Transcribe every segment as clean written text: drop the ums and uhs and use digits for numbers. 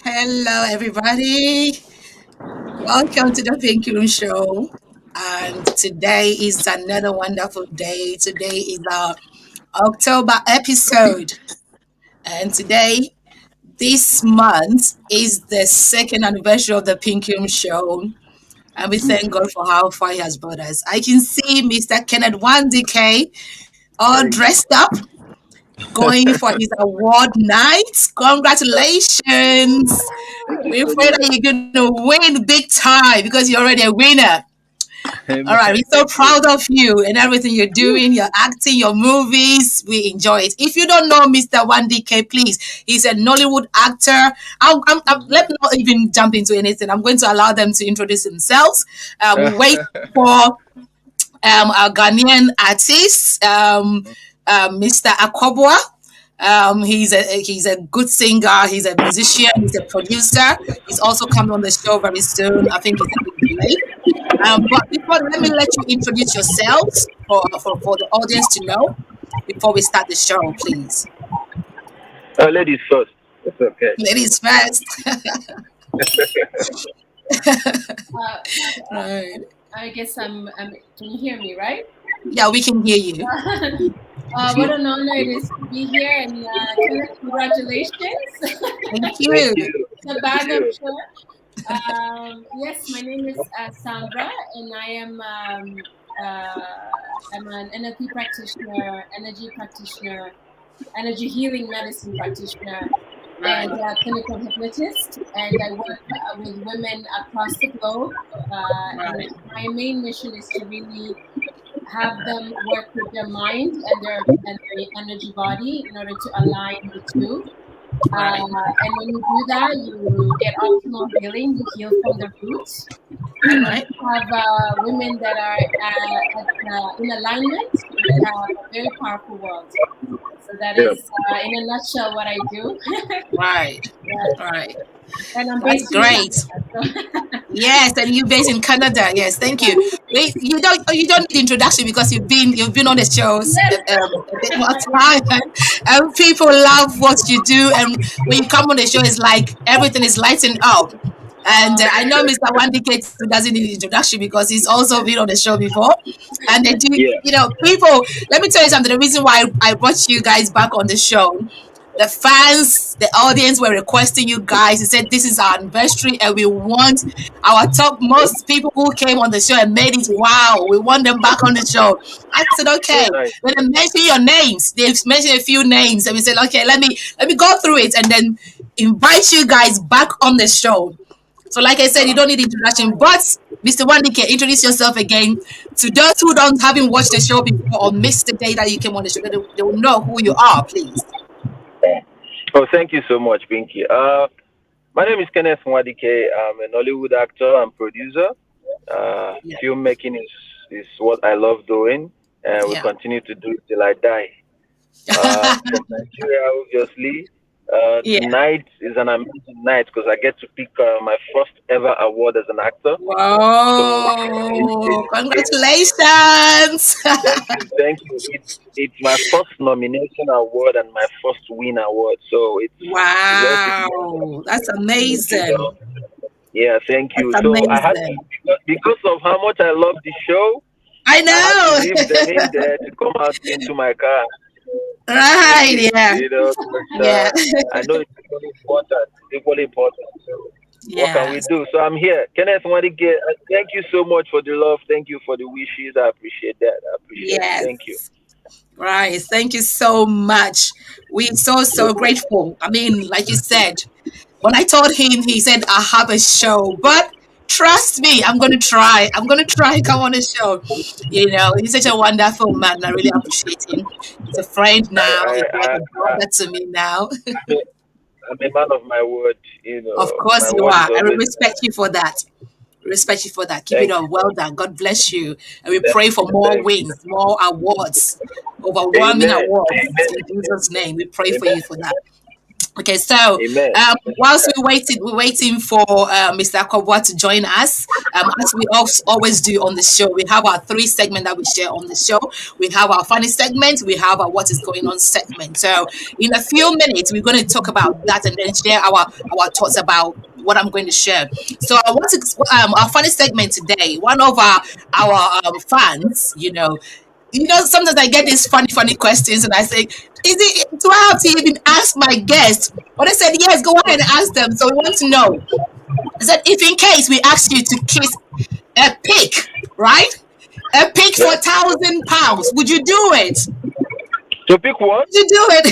Hello, everybody. Welcome to the Pink Room Show. And today is another wonderful day. Today is our October episode. And today, this month, is the second anniversary of the Pink Room Show. And we thank God for how far He has brought us. I can see Mr. Kenneth Wandike all dressed up, going for his award night. Congratulations. We pray that you're going to win big time because you're already a winner. All Amen. right, we're so Thank you. proud of you and everything you're doing, your acting, your movies. We enjoy it. If you don't know Mr. 1DK, please, he's a Nollywood actor. Let me not even jump into anything. I'm going to allow them to introduce themselves. We wait for our Ghanaian artist, Mr. Akobwa. He's a good singer. He's a musician. He's a producer. He's also coming on the show very soon. I think it's a bit delayed. But before, let me let you introduce yourselves for the audience to know before we start the show, please. Ladies first. It's okay. Ladies first. Uh, Right. I guess Can you hear me, right? Yeah, we can hear you. What an honor it is to be here, and congratulations. Thank Thank you. you. The Thank bag, I'm you. sure. Yes, my name is Sandra, and uh, I'm an NLP practitioner, energy practitioner, energy healing medicine practitioner, Right. and clinical hypnotist. And I work with women across the globe. And Right. my main mission is to really have them work with their mind and their energy body in order to align the two. Right. And when you do that, you get optimal healing. You heal from the roots, and when Right. you have women that are in alignment, we have a very powerful world. So that Yeah. is, in a nutshell, what I do. Right. Yes. Right. And I'm That's based in great. Canada. So Yes, and you based in Canada. Yes, thank you. Wait, you don't need introduction because you've been on the shows yes, a bit more time, and people love what you do. And when you come on the show, it's like everything is lighting up. And I know Mr. Wandike doesn't need introduction because he's also been on the show before. And they do, Yeah. people. Let me tell you something. The reason why I brought you guys back on the show, the fans, the audience were requesting you guys. He said, this is our anniversary and we want our top most people who came on the show and made it wow. We want them back on the show. I said, okay. Nice. Then they mention your names. They've mentioned a few names. And we said, okay, let me go through it and then invite you guys back on the show. So, like I said, you don't need introduction, but Mr. Wandike, introduce yourself again to those who don't haven't watched the show before or missed the day that you came on the show. They will know who you are, please. Oh, thank you so much, Pinky. My name is Kenneth Mwadike. I'm an Hollywood actor and producer. Yeah. Filmmaking is what I love doing, and will Yeah. continue to do it till I die. From Nigeria, obviously. Yeah. Tonight is an amazing night because I get to pick my first ever award as an actor. So Whoa! Congratulations! thank you. It's my first nomination award and my first win award. So it's very significant. Wow, that's You amazing. know. Yeah, thank That's you. So I had amazing. because of how much I love the show, I I had to leave them know. in there to come out into my car and take Right? it. Yeah. Because Yeah. I know it's equally important. Equally important. So what can we Yes. do? So I'm here. Kenneth Mwadike, thank you so much for the love. Thank you for the wishes. I appreciate that. I appreciate it. Thank you. Yes. Right. Thank you so much. We're so grateful. I mean, like you said, when I told him, he said, I have a show, but trust me, I'm going to try. I'm going to try come on the show. He's such a wonderful man. I really appreciate him. He's a friend I, now. I, He's like I, a brother to me now. I, I'm a man of my word. Of course My you word is are. And we always. respect you for that. Respect you for that. Keep it Thank up. you. Well done. God bless you. And we Thank pray for you. more Thank you. wins, more awards, overwhelming Amen. awards Amen. in Jesus' name. We pray for you for that. Okay, so Amen. whilst we're waiting for Mr. Akobwa to join us. As we always do on the show, we have our three segments that we share on the show. We have our funny segment, we have our what is going on segment. So in a few minutes, we're going to talk about that and then share our thoughts about what I'm going to share. So I want to our funny segment today. One of our fans, sometimes I get these funny questions, and I say, do I have to even ask my guests? But I said, yes, go ahead and ask them. So we want to know. I said, if in case we ask you to kiss a pig, right? A pig for £1,000, would you do it? To pick what? Would you do it?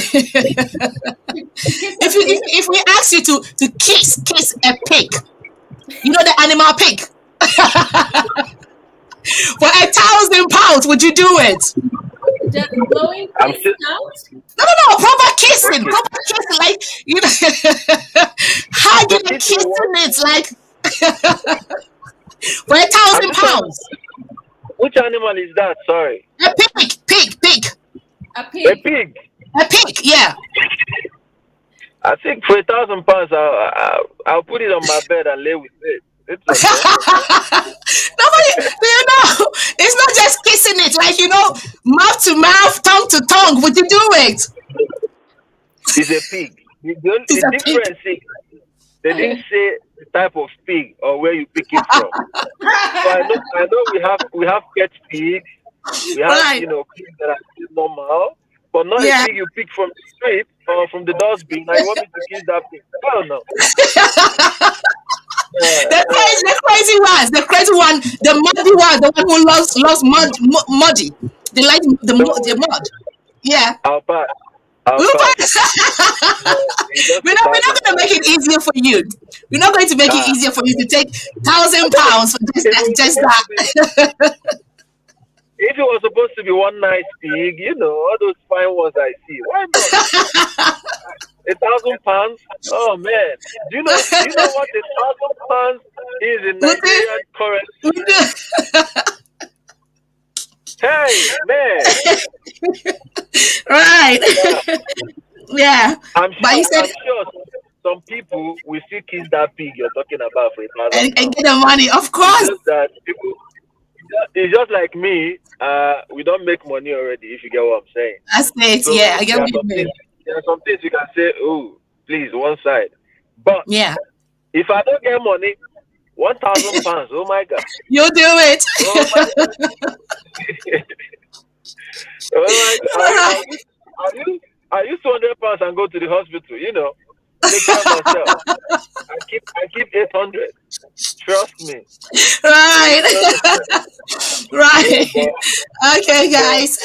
if we ask you to kiss a pig, the animal pig. For £1,000, would you do it? Just blowing kisses out? No, proper kissing. Okay. Proper kissing, like, hugging and kissing it, like, for £1,000. Which animal is that? Sorry. A pig. A pig. A pig. A pig, yeah. I think for £1,000, I'll put it on my bed and lay with it. It's okay. It's not just kissing it, like, mouth to mouth, tongue to tongue. Would you do it? It's a pig. The difference is they didn't say the type of pig or where you pick it from. So I know we have pet pigs. We have pigs that are normal, but not a pig you pick from the street or from the dustbin. I want me to kiss that pig. I don't know. The crazy one, the muddy one, the one who loves muddy. They like the mud. Yeah. I'll pass. We're not going to make it easier for you. We're not going to make it easier for you to take £1,000 for just that. If it was supposed to be one nice pig, all those fine ones I see, why not? £1,000? Oh man! Do you know what £1,000 is in Nigerian currency? Hey man! Right? Yeah. I'm sure some people will still kiss that pig you're talking about for £1,000 and get the money, of course. It's just like me. We don't make money already. If you get what I'm saying. That's it. So yeah, I get what you mean. There are some things you can say, oh, please, one side. But if I don't get money, £1,000, oh my God. You'll do it. Oh my God. I use £200 and go to the hospital, take care of myself. I keep 800. Trust me. Right. Okay, guys.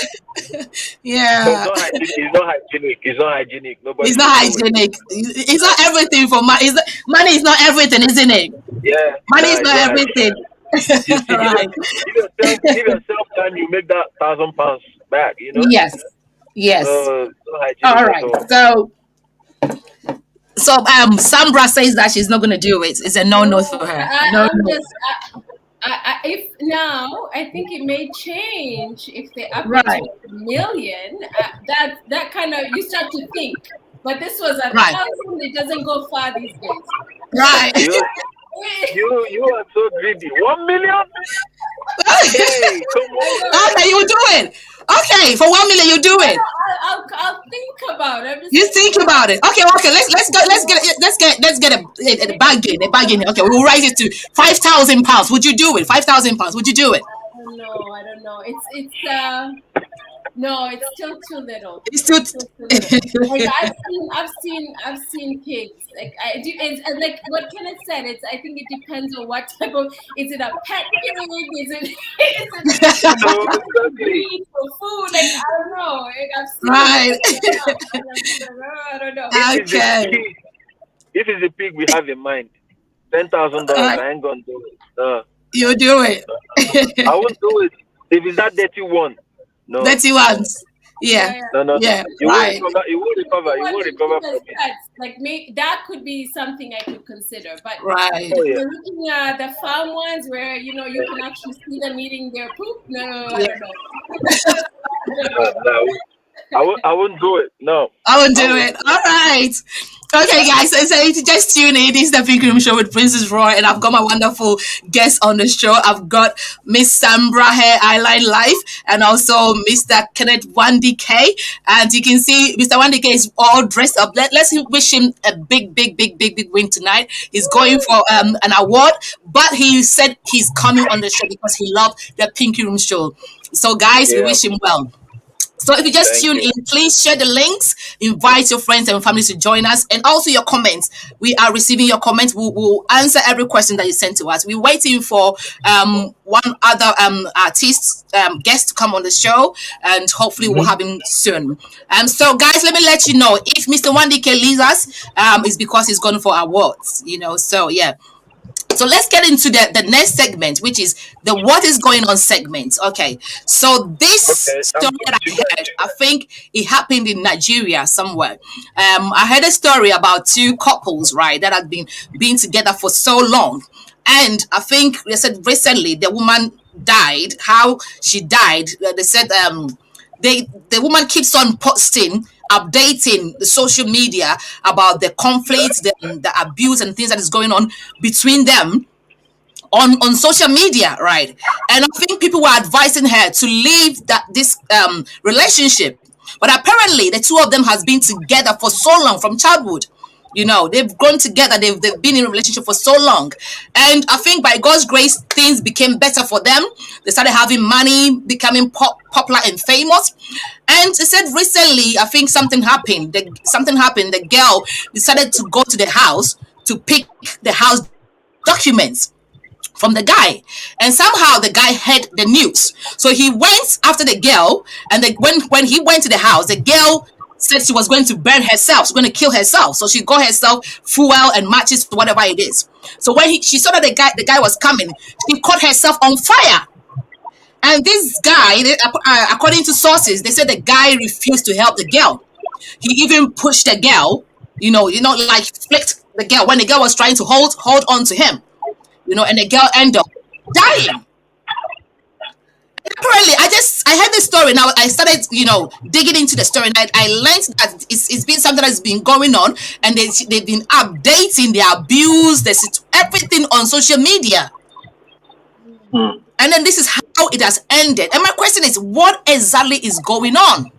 Yeah. It's not hygienic. It's not hygienic. It's not hygienic. It's not everything for money. Money is not everything, isn't it? Yeah. Money is not everything. Right. Give yourself time, you make that £1,000 back, Yes. All right. So Sambra says that she's not going to do it. It's a no for her. If now, I think it may change if they up it to $1 million. That kind of, you start to think. But this was $1,000. It doesn't go far these days. Right. You are so greedy. $1 million? Hey, come on. Okay, you do it. Okay, for $1 million, you do it. I'll think about it. You think about it. Okay. Let's get a bargain. Okay, we'll raise it to £5,000. Would you do it? £5,000. Would you do it? I don't know. It's still too little. It's too little. Like I've seen pigs. Like I do. It's like what Kenneth said. I think it depends on what type of. Is it a pet pig? Is it breed for food? Like I don't know. Like, I've seen I don't know. Okay. If it's a pig we have in mind, $10,000. I ain't gonna do it. You do it. I won't do it if it's that dirty one. No. Dirty ones. Yeah. No. Yeah. You won't recover. From it. Like that could be something I could consider. But if you're looking at the farm ones where you can actually see them eating their poop. No, I don't know. I won't do it. No. I won't do it. All right. Okay, guys, so if you just tune in, this is the Pink Room Show with Princess Roy, and I've got my wonderful guests on the show. I've got Miss Sambra Hair Eyeline Life and also Mr. Kenneth Wandy K. And you can see Mr. Wandy K is all dressed up. Let's wish him a big win tonight. He's going for an award, but he said he's coming on the show because he loved the Pinky Room Show. So, guys, we wish him well. So if you just tune in, please share the links, invite your friends and family to join us, and also your comments. We are receiving your comments. We'll answer every question that you send to us. We're waiting for one other artist, guest to come on the show, and hopefully we'll have him soon. So guys, let me let you know, if Mr. Wandy K leaves us, it's because he's going for awards, so yeah. So let's get into the next segment, which is the what is going on segment. Okay. So this story that I heard, I think it happened in Nigeria somewhere. I heard a story about two couples, right, that had been together for so long. And I think they said recently the woman died. How she died, they said the woman keeps on posting, updating the social media about the conflicts, the abuse and things that is going on between them on social media, right? And I think people were advising her to leave this relationship, but apparently the two of them has been together for so long, from childhood. They've grown together. They've been in a relationship for so long, and I think by God's grace, things became better for them. They started having money, becoming popular and famous. And they said recently, I think something happened. The girl decided to go to the house to pick the house documents from the guy, and somehow the guy heard the news. So he went after the girl, and when he went to the house, the girl said she was going to burn herself. She's going to kill herself. So she got herself fuel and matches, whatever it is. So when she saw that the guy was coming, she caught herself on fire. And this guy, according to sources, they said the guy refused to help the girl. He even pushed the girl, like flicked the girl when the girl was trying to hold on to him, and the girl ended up dying. Apparently, I heard this story. Now I started, digging into the story, and I learned that it's been something that's been going on, and they've been updating the abuse, everything on social media. And then this is how it has ended. And my question is, what exactly is going on?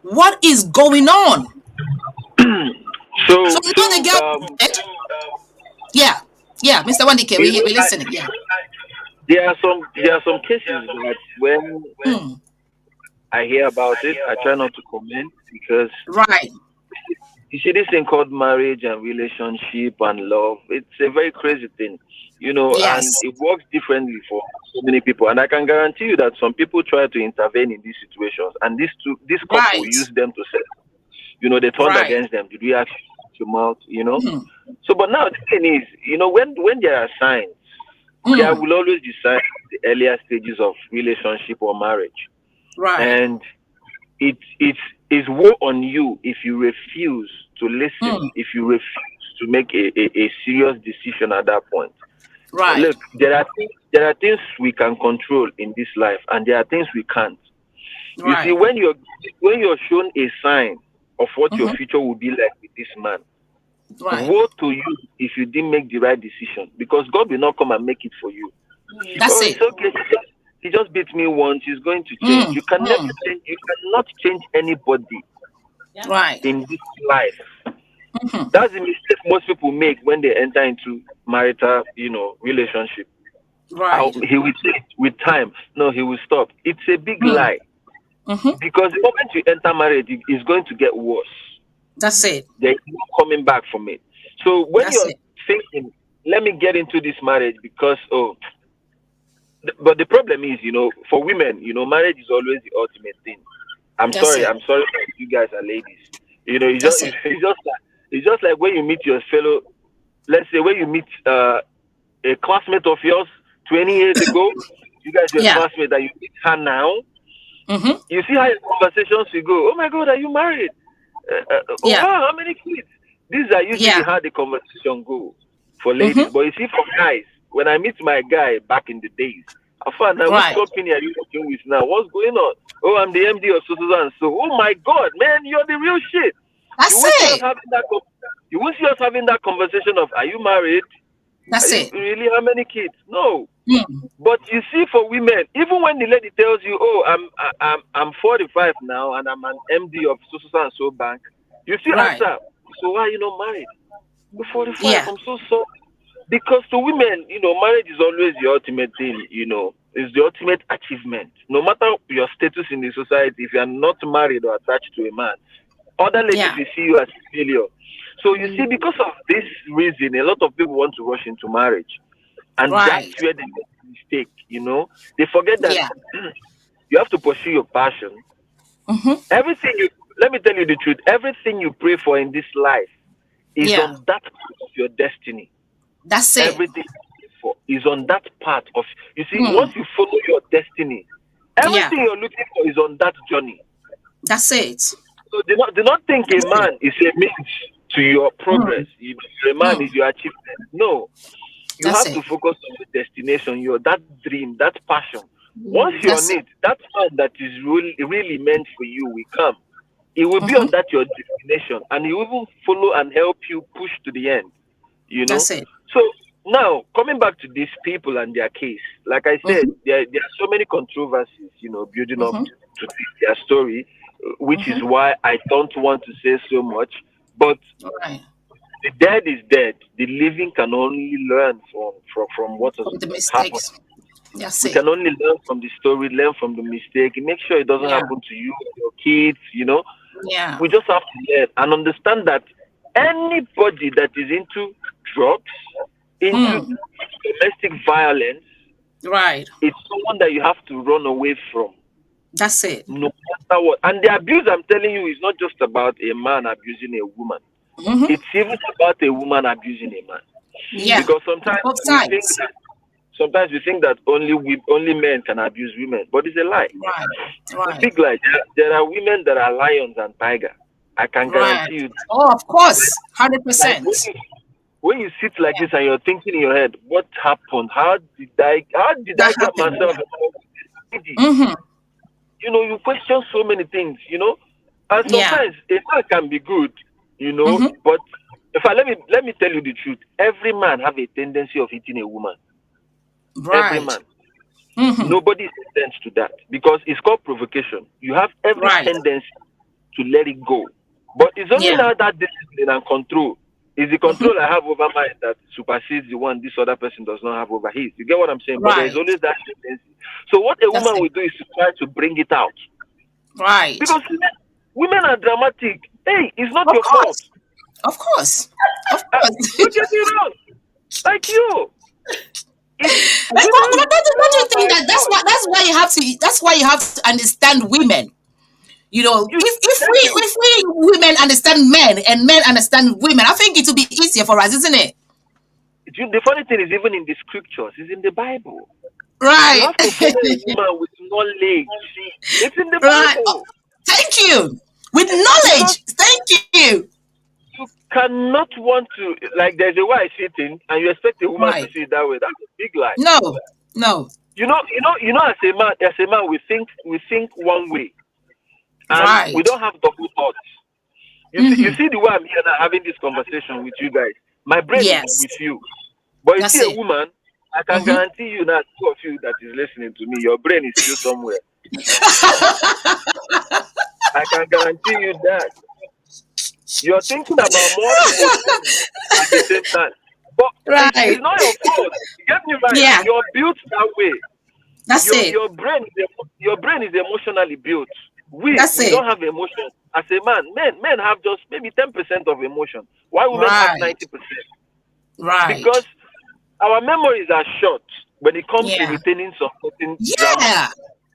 What is going on? So the girl. Yeah, Mr. Wandy K, we're listening. Yeah. There are some cases that when I hear about it, I try not to comment, because you see, this thing called marriage and relationship and love, it's a very crazy thing, and it works differently for so many people. And I can guarantee you that some people try to intervene in these situations, and this couple use them to say, they turned against them. Did we actually come out, So, but now the thing is, when there are signs, there will always be signs at the earlier stages of relationship or marriage. Right. And it's woe on you if you refuse to listen, if you refuse to make a serious decision at that point. Right. Look, there are things we can control in this life, and there are things we can't. Right. You see, when you're shown a sign of what your future will be like with this man, woe to you if you didn't make the right decision, because God will not come and make it for you. That's it. It's okay. He just beat me once. He's going to change. You can never change. You cannot change anybody. In this life. That's the mistake most people make when they enter into marital, relationship. Right. He will change with time. No, he will stop. It's a big lie. Because the moment you enter marriage, it's going to get worse. That's it. There's no coming back from it. So when you're thinking, let me get into this marriage because, but the problem is, for women, marriage is always the ultimate thing. I'm sorry you guys are ladies. It's just like when you meet your fellow, let's say when you meet a classmate of yours 20 years ago, you guys were classmates, that you meet her now. You see how your conversations will go. Oh my God, are you married? Wow, how many kids? These are usually how the conversation goes for ladies. But you see, for guys, when I meet my guy back in the days, I found out what company are you working with now? What's going on? Oh, I'm the MD of so and so. Oh my God, man, you're the real shit. You That's won't see us it. having that. You won't see us having that conversation of, are you married? That's Are you it. really how many kids? No. Mm. But you see, for women, even when the lady tells you, "Oh, I'm 45 now and I'm an MD of so and so bank," you still ask Right. her, "So why are you not married?" "You're 45. Yeah. I'm so sorry." Because to women, marriage is always the ultimate thing. It's the ultimate achievement. No matter your status in the society, if you are not married or attached to a man, other ladies Yeah. will see you as a failure. So you see, because of this reason, a lot of people want to rush into marriage. And that's Right. where they make the mistake. They forget that Yeah. you have to pursue your passion. Mm-hmm. Let me tell you the truth, everything you pray for in this life is Yeah. on that part of your destiny. That's it. Everything you pray for is on that part of, you see, Mm. once you follow your destiny, Yeah. everything you're looking for is on that journey. That's it. So do not think a man is a means to your progress. A man is your achievement. No. You That's have it. to focus on your destination, that dream, that passion. Once you're That's on it. it, that man that is really meant for you will come. It will be Mm-hmm. on that your destination, and he will even follow and help you push to the end. That's it. So now coming back to these people and their case, like I said, Mm-hmm. there are so many controversies, building up Mm-hmm. to their story, which is Mm-hmm. why I don't want to say so much. But Right. the dead is dead. The living can only learn from what has From the happened. mistakes. That's We it. can only learn from the story, learn from the mistake, and make sure it doesn't Yeah. happen to you or your kids. Yeah. We just have to learn and understand that anybody that is into drugs, into Mm. domestic violence, Right. it's someone that you have to run away from, That's it. no matter what. And the abuse, I'm telling you, is not just about a man abusing a woman. Mm-hmm. It's even about a woman abusing a man. Yeah. Because sometimes Both we think sides. that only men can abuse women, but it's a lie. Right. It's a Right. big lie. There are women that are lions and tiger. I can Right. guarantee you. Oh, of course. Like 100%. when you sit like this and you're thinking in your head, what happened? How did I That get happened. myself? Mm-hmm. You question so many things. And Yeah. sometimes a man can be good, Mm-hmm. but let me tell you the truth. Every man have a tendency of hitting a woman. Every Right. man. Mm-hmm. Nobody sends to that because it's called provocation. You have every Right. tendency to let it go. But it's only Yeah. now that discipline and control is the control I have over mine that supersedes the one this other person does not have over his. You get what I'm saying? But there's Right. always that tendency. So what a That's woman it. will do is to try to bring it out. Right. Because women are dramatic. Hey, it's not Of your fault. course. Of course. Of Don't course. get me wrong. Like you. But don't you think that that's why you have to understand women. If we women understand men and men understand women, I think it will be easier for us, isn't it? The funny thing is, even in the scriptures, it's in the Bible. You Right. have to follow a woman with knowledge. It's in the Right. Bible. Thank you. With knowledge. Thank you. You cannot want to, like, there's a way I see things, and you expect a woman to Right. see it that way. That's a big lie. No. As a man, we think one way, and Right. we don't have double thoughts. You see the way I'm here now having this conversation with you guys. My brain Yes. is with you, but you That's see a it. woman. I can guarantee you now, two of you that is listening to me, your brain is still somewhere. I can guarantee you that you're thinking about more things at the same time. But Right. it's not your fault. Get me right. Yeah. You're built that way. That's it. Your brain is emotionally built. We That's it. don't have emotion. As a man, men have just maybe 10% of emotion. Why women have Right. 90%? Right. Because our memories are short when it comes to Yeah. retaining something. Yeah.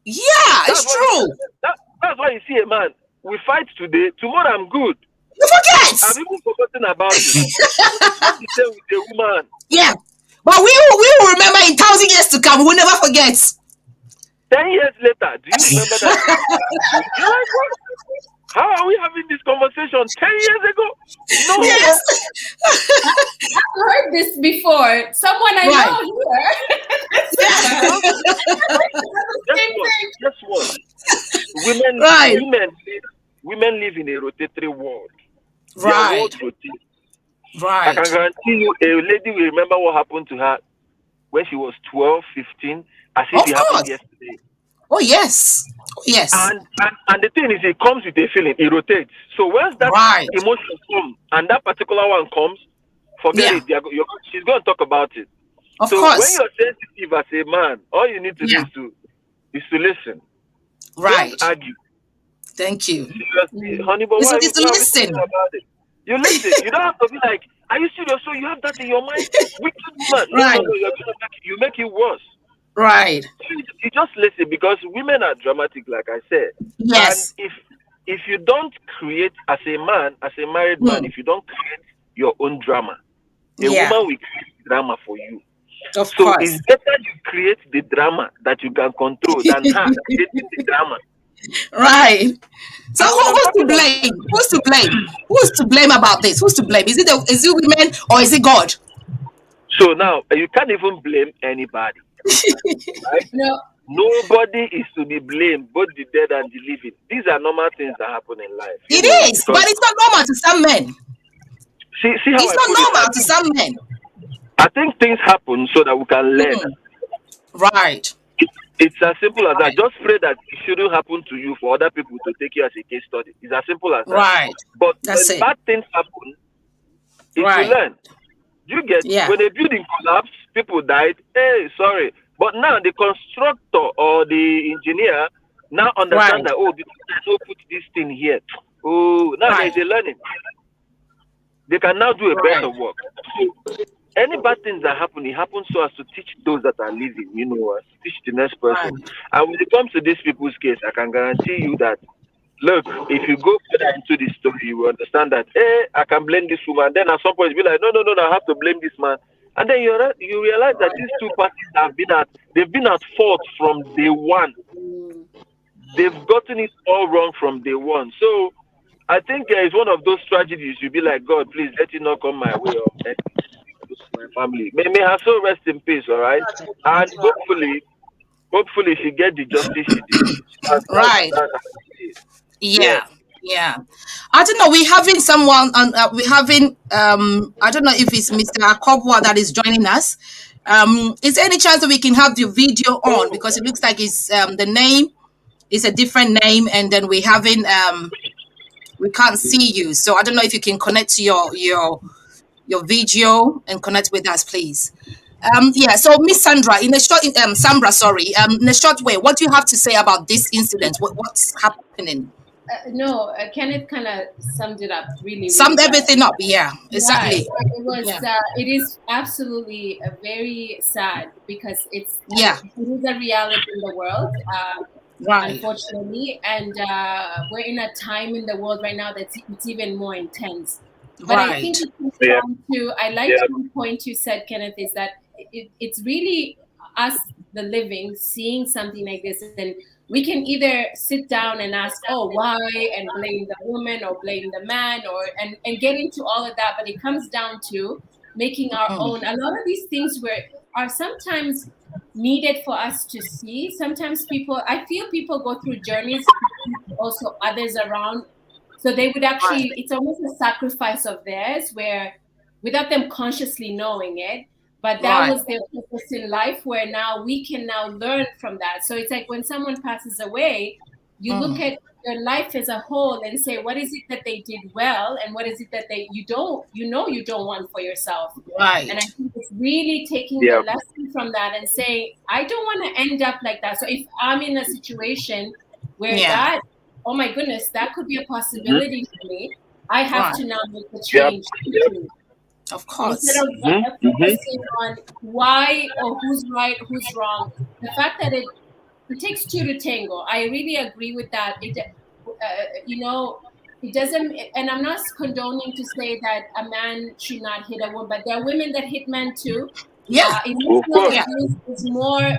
Yeah, it's true. That's why you see a man. We fight today. Tomorrow I'm good. You forget. I've even forgotten about it. The same with a woman. Yeah. But we will remember in 1,000 years to come. We'll never forget. 10 years later, do you remember that? You're like, what? How are we having this conversation 10 years ago? No. Yes. I've heard this before. Someone I Right. know here. Guess what? Right. Women live in a rotatory world. Right. Their words rotate. Right. I can guarantee you, a lady will remember what happened to her when she was 12, 15, as if it happened yesterday. Oh, yes. Oh, yes. And the thing is, it comes with a feeling. It rotates. So once that emotion comes and that particular one comes, forget it. She's going to talk about it. Of so course. When you're sensitive as a man, all you need to do is to listen. Right. Don't argue. Thank you. Seriously, honey, but why you listen about it? You listen. You don't have to be like, are you serious? So you have that in your mind? Wicked woman. Right. No, you make it worse. Right. You just listen, because women are dramatic, like I said. Yes. And if you don't create, as a man, as a married man, if you don't create your own drama, a woman will create drama for you. Of course. It's better you create the drama that you can control than her creating the drama. Right. So who's to blame? Who's to blame? Who's to blame about this? Who's to blame? Is it women or is it God? So now you can't even blame anybody. Right? No. Nobody is to be blamed, both the dead and the living. These are normal things that happen in life. It is, but it's not normal to some men. See how it's not normal to some men. I think things happen so that we can learn. Right. It's as simple as that. Just pray that it shouldn't happen to you for other people to take you as a case study. It's as simple as that. Right. But when bad things happen, it's to learn. You get when a building collapsed, people died. Hey, sorry. But now the constructor or the engineer now understand that, oh, they put this thing here. Oh, now there's a learning. They can now do a better work. So any bad things that happen, it happens so as to teach those that are living, teach the next person. And when it comes to these people's case, I can guarantee you that, look, if you go further into the story, you will understand that, hey, I can blame this woman. Then at some point, you'll be like, no, I have to blame this man. And then you realize that these two parties they've been at fault from day one. They've gotten it all wrong from day one. So I think it's one of those tragedies. You'll be like, God, please let it not come my way or my family. May her soul rest in peace, all right? And hopefully she get the justice she deserves. Right. Yeah. I don't know. We're having someone, we're having, I don't know if it's Mr. Akobwa that is joining us. Is there any chance that we can have the video on? Because it looks like it's, the name is a different name, and then we're having, we can't see you. So I don't know if you can connect to your video and connect with us, please. So Miss Sandra, in a short, in a short way, what do you have to say about this incident? What's happening? Kenneth kind of summed it up really. Summed everything up, exactly. It was. It is absolutely very sad because it is a reality in the world, unfortunately, and we're in a time in the world right now that's it's even more intense. But I think it comes down to, I like one point you said, Kenneth, is that it's really us, the living, seeing something like this, and we can either sit down and ask, oh, why, and blame the woman or blame the man, and get into all of that. But it comes down to making our own. A lot of these things are sometimes needed for us to see. Sometimes I feel people go through journeys to keep also others around. So they would actually, it's almost a sacrifice of theirs where, without them consciously knowing it, but that was their purpose in life, where now we can now learn from that. So it's like when someone passes away, you look at your life as a whole and say, what is it that they did well, and what is it that you don't want for yourself? Right. And I think it's really taking the lesson from that and saying, I don't want to end up like that. So if I'm in a situation where that, oh my goodness, that could be a possibility for me, I have to now make the change. Of course. Instead of focusing on why or who's right, who's wrong, the fact that it takes two to tango. I really agree with that. It doesn't, and I'm not condoning to say that a man should not hit a woman, but there are women that hit men too. Emotional abuse is more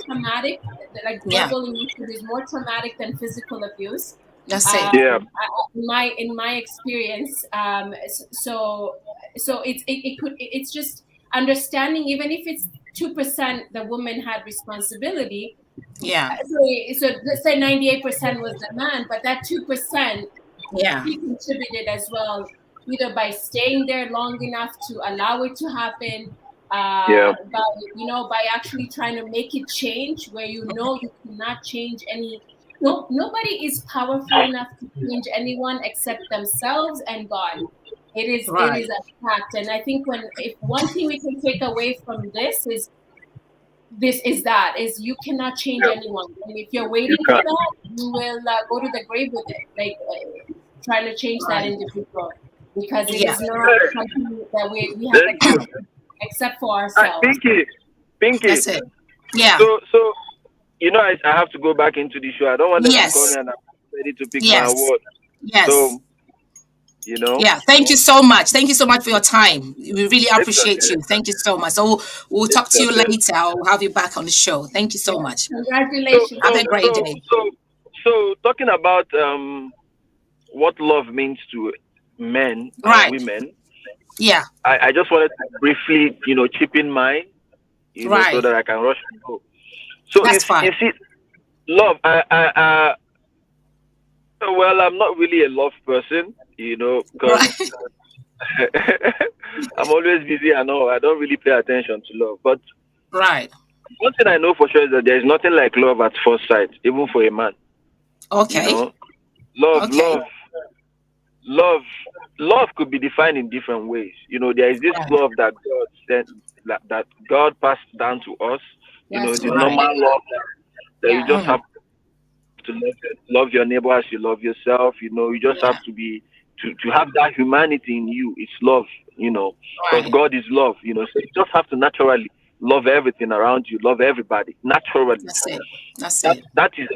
traumatic. Like verbal emotion is more traumatic than physical abuse. In my experience, so it's just understanding, even if it's 2% the woman had responsibility. So let's say 98% was the man, but that 2% he contributed as well either by staying there long enough to allow it to happen, by actually trying to make it change, where you cannot change any. No, nobody is powerful enough to change anyone except themselves and God. It is a fact, and I think if one thing we can take away from this is you cannot change anyone, and if you're waiting for that, you will go to the grave with it, like trying to change that individual, because it is not something that we have except for ourselves. Pinky. That's it. Yeah. So I have to go back into the show. I don't want them to call me and I'm ready to pick my award. Yes. So, Yeah, thank you so much. Thank you so much for your time. We really appreciate you. Thank you so much. So we'll talk to you later. I'll have you back on the show. Thank you so much. Congratulations. Have a great day. So talking about what love means to men and women. Yeah. I just wanted to briefly, chip in mine, so that I can rush and go. So that's fine. You see, love, well, I'm not really a love person, because I'm always busy and all. I don't really pay attention to love. But one thing I know for sure is that there is nothing like love at first sight, even for a man. Okay. Love could be defined in different ways. There is this love that God sent, that God passed down to us. The normal love that you just have to love your neighbor as you love yourself. You just have to have that humanity in you. It's love, because God is love. So you just have to naturally love everything around you, love everybody naturally. That's it. That is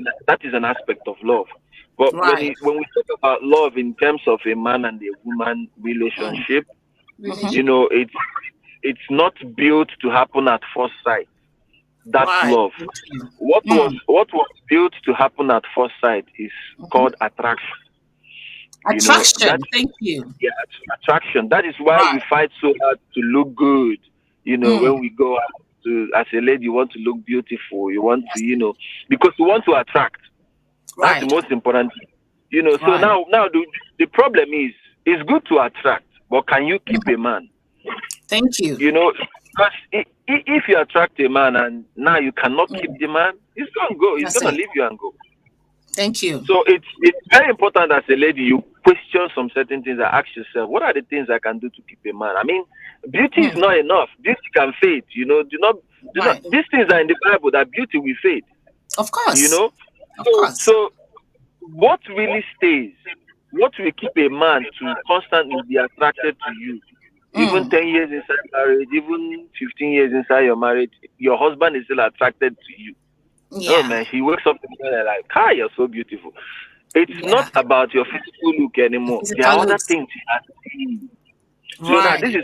an aspect of love. But when we talk about love in terms of a man and a woman relationship, it's not built to happen at first sight. That's love. What was built to happen at first sight is called attraction. Attraction. Thank you. Yeah, attraction. That is why we fight so hard to look good. When we go out as a lady, you want to look beautiful. You want to, because you want to attract. That's the most important thing. So now the problem is, it's good to attract, but can you keep a man? Thank you. Because if you attract a man and now you cannot keep the man, he's going to go. He's going to leave you and go. Thank you. So it's very important as a lady, you question some certain things and ask yourself, what are the things I can do to keep a man? I mean, beauty is not enough. Beauty can fade. These things are in the Bible, that beauty will fade. Of course. So what really stays, what will keep a man to constantly be attracted to you, even 10 years inside marriage, even 15 years inside your marriage, your husband is still attracted to you. Oh man, he wakes up in the morning like, "Hi, you're so beautiful." It's not about your physical look anymore. There are other things he has seen. So now this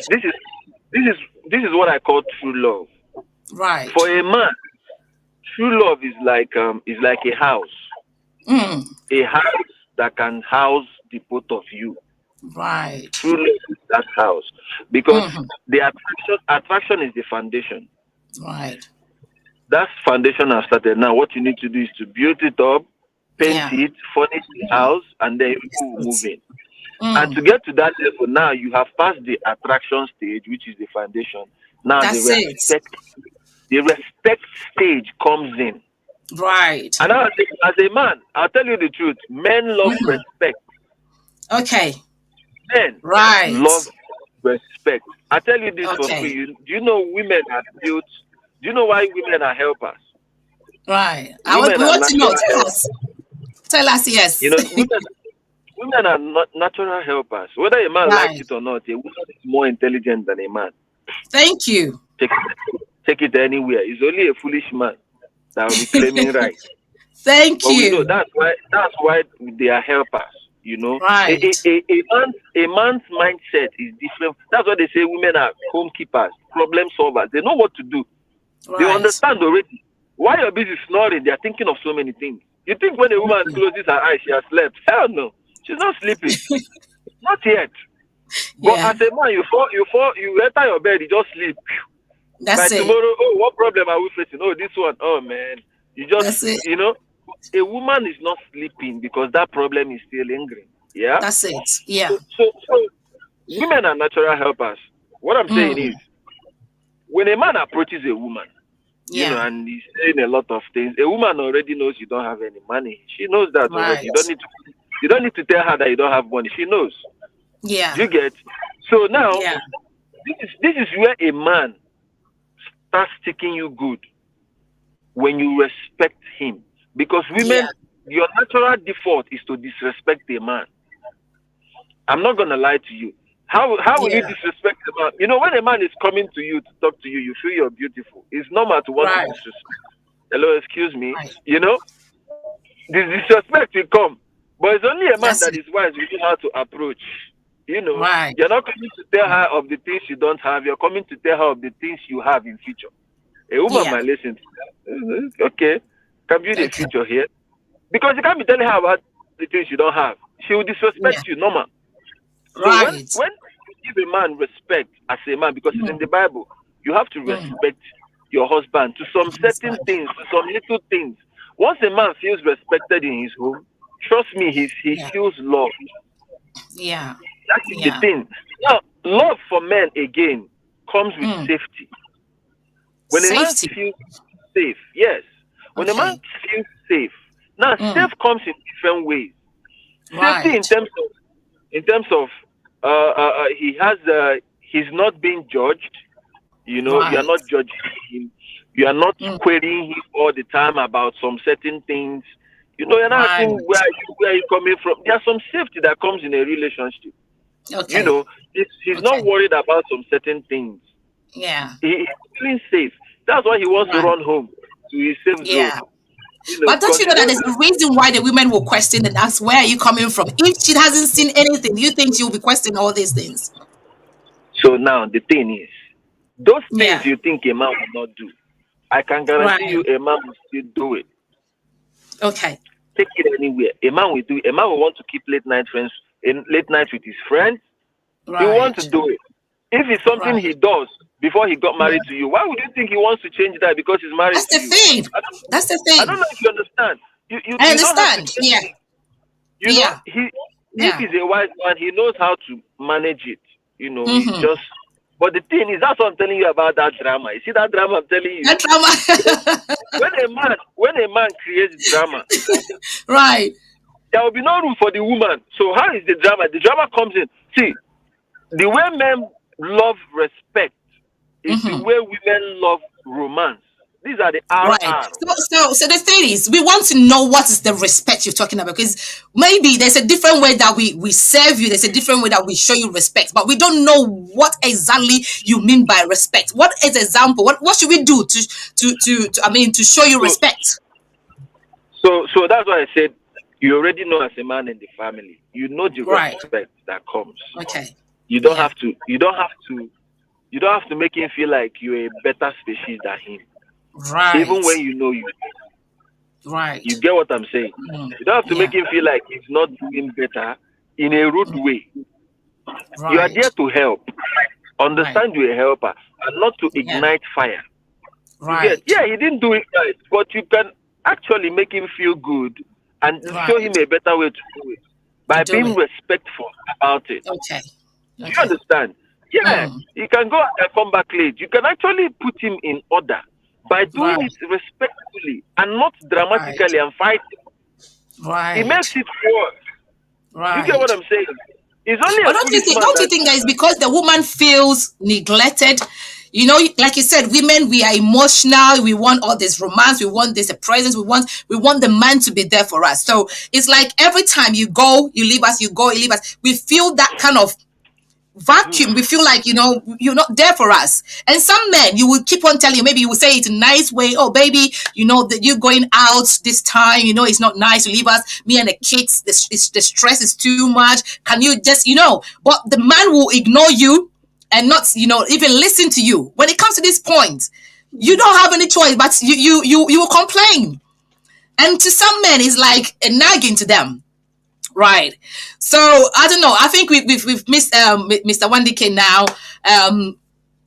is what I call true love. Right. For a man, true love is like a house. A house that can house the both of you. Right. True love is that house. Because the attraction is the foundation. Right. That foundation has started. Now what you need to do is to build it up, paint it, furnish the house, and then you move in. And to get to that level, now you have passed the attraction stage, which is the foundation. Now the respect stage comes in. Right. And now, as a man, I'll tell you the truth. Men love respect. Okay. Men love respect. I tell you this for free. Do you know women are built? Do you know why women are helpers? Right. I want to know. Tell us, yes. Women are not natural helpers. Whether a man likes it or not, a woman is more intelligent than a man. Thank you. Take it anywhere. It's only a foolish man that will be claiming right. Thank you. That's why they are helpers. Right. A man's mindset is different. That's why they say women are homekeepers, problem solvers. They know what to do. They understand already. While you're busy snoring, they are thinking of so many things. You think when a woman closes her eyes, she has slept? Hell no. She's not sleeping. Not yet. But as a man, you enter your bed, you just sleep. That's it. Tomorrow, what problem are we facing? Oh, this one. Oh, man. You just, a woman is not sleeping because that problem is still lingering. Yeah? That's it. Yeah. women are natural helpers. What I'm saying is, when a man approaches a woman, you know, and he's saying a lot of things, a woman already knows you don't have any money. She knows that already. You don't need to tell her that you don't have money. She knows. Yeah. You get. So now, this is where a man starts taking you good, when you respect him. Because women, your natural default is to disrespect a man. I'm not gonna lie to you. How will you disrespect a man? You know, when a man is coming to you to talk to you, you feel you're beautiful. It's normal to want to disrespect. Hello, excuse me. You know, the disrespect will come, but it's only a man that is wise who knows how to approach. You know, you're not coming to tell her of the things you don't have. You're coming to tell her of the things you have in future. A woman might listen to that. Okay, can build a future here, because you can't be telling her about the things you don't have. She will disrespect you, normal. So when you give a man respect as a man, because it's in the Bible, you have to respect your husband to some certain things, to some little things. Once a man feels respected in his home, trust me, he feels loved. Yeah. That's the thing. Now, love for men again comes with safety. When a man feels safe, yes. When a man feels safe, now safe comes in different ways. Safety in terms of he's not being judged. You know, you are not judging him. You are not querying him all the time about some certain things. You know, you're not asking where you coming from. There's some safety that comes in a relationship. Okay. You know, he's not worried about some certain things. Yeah. He's feeling safe. That's why he wants to run home to his safe zone. Yeah. You know, but don't you know that there's a reason why the women will question and ask, where are you coming from? If she hasn't seen anything, do you think she will be questioning all these things? So now the thing is, those things you think a man will not do, I can guarantee you a man will still do it. Okay. Take it anywhere. A man will do it. A man will want to keep late night with his friends. He wants to do it. If it's something he does before he got married to you, why would you think he wants to change that because he's married to you? That's the thing. I don't know if you understand. I understand. If he's a wise man, he knows how to manage it. You know, but the thing is, that's what I'm telling you about that drama. You see that drama I'm telling you? That drama. when a man creates drama, there will be no room for the woman. So how is the drama? The drama comes in. See, the way men love respect is the way women love romance. These are the So the thing is, we want to know what is the respect you're talking about, because maybe there's a different way that we serve you. There's a different way that we show you respect, but we don't know what exactly you mean by respect. What is example? What should we do to show you respect? So that's why I said you already know as a man in the family, you know the respect that comes. Okay. You don't have to make him feel like you're a better species than him. Right. Even when you know you. Right. You get what I'm saying? You don't have to make him feel like he's not doing better in a rude way. You are there to help. Understand you're a helper and not to ignite fire. Right. Yeah, he didn't do it right, but you can actually make him feel good and show him a better way to do it by being respectful about it. Okay. Do you understand? Yeah. You can go and come back late. You can actually put him in order by doing it respectfully and not dramatically and fighting. It makes it worse. You get what I'm saying? It's only don't you think that it's because the woman feels neglected? You know, like you said, women, we are emotional. We want all this romance. We want this presence. We want the man to be there for us. So it's like every time you go, you leave us, you go, you leave us. We feel that kind of vacuum. We feel like, you know, you're not there for us. And some men, you will keep on telling you, maybe you will say it in a nice way. Oh, baby, you know, that you're going out this time, you know, it's not nice to leave us, me and the kids, the stress is too much. Can you just, you know, but the man will ignore you and not, you know, even listen to you. When it comes to this point, you don't have any choice, but you will complain. And to some men, it's like a nagging to them. Right. So I don't know. I think we've missed Mr. Wandike now.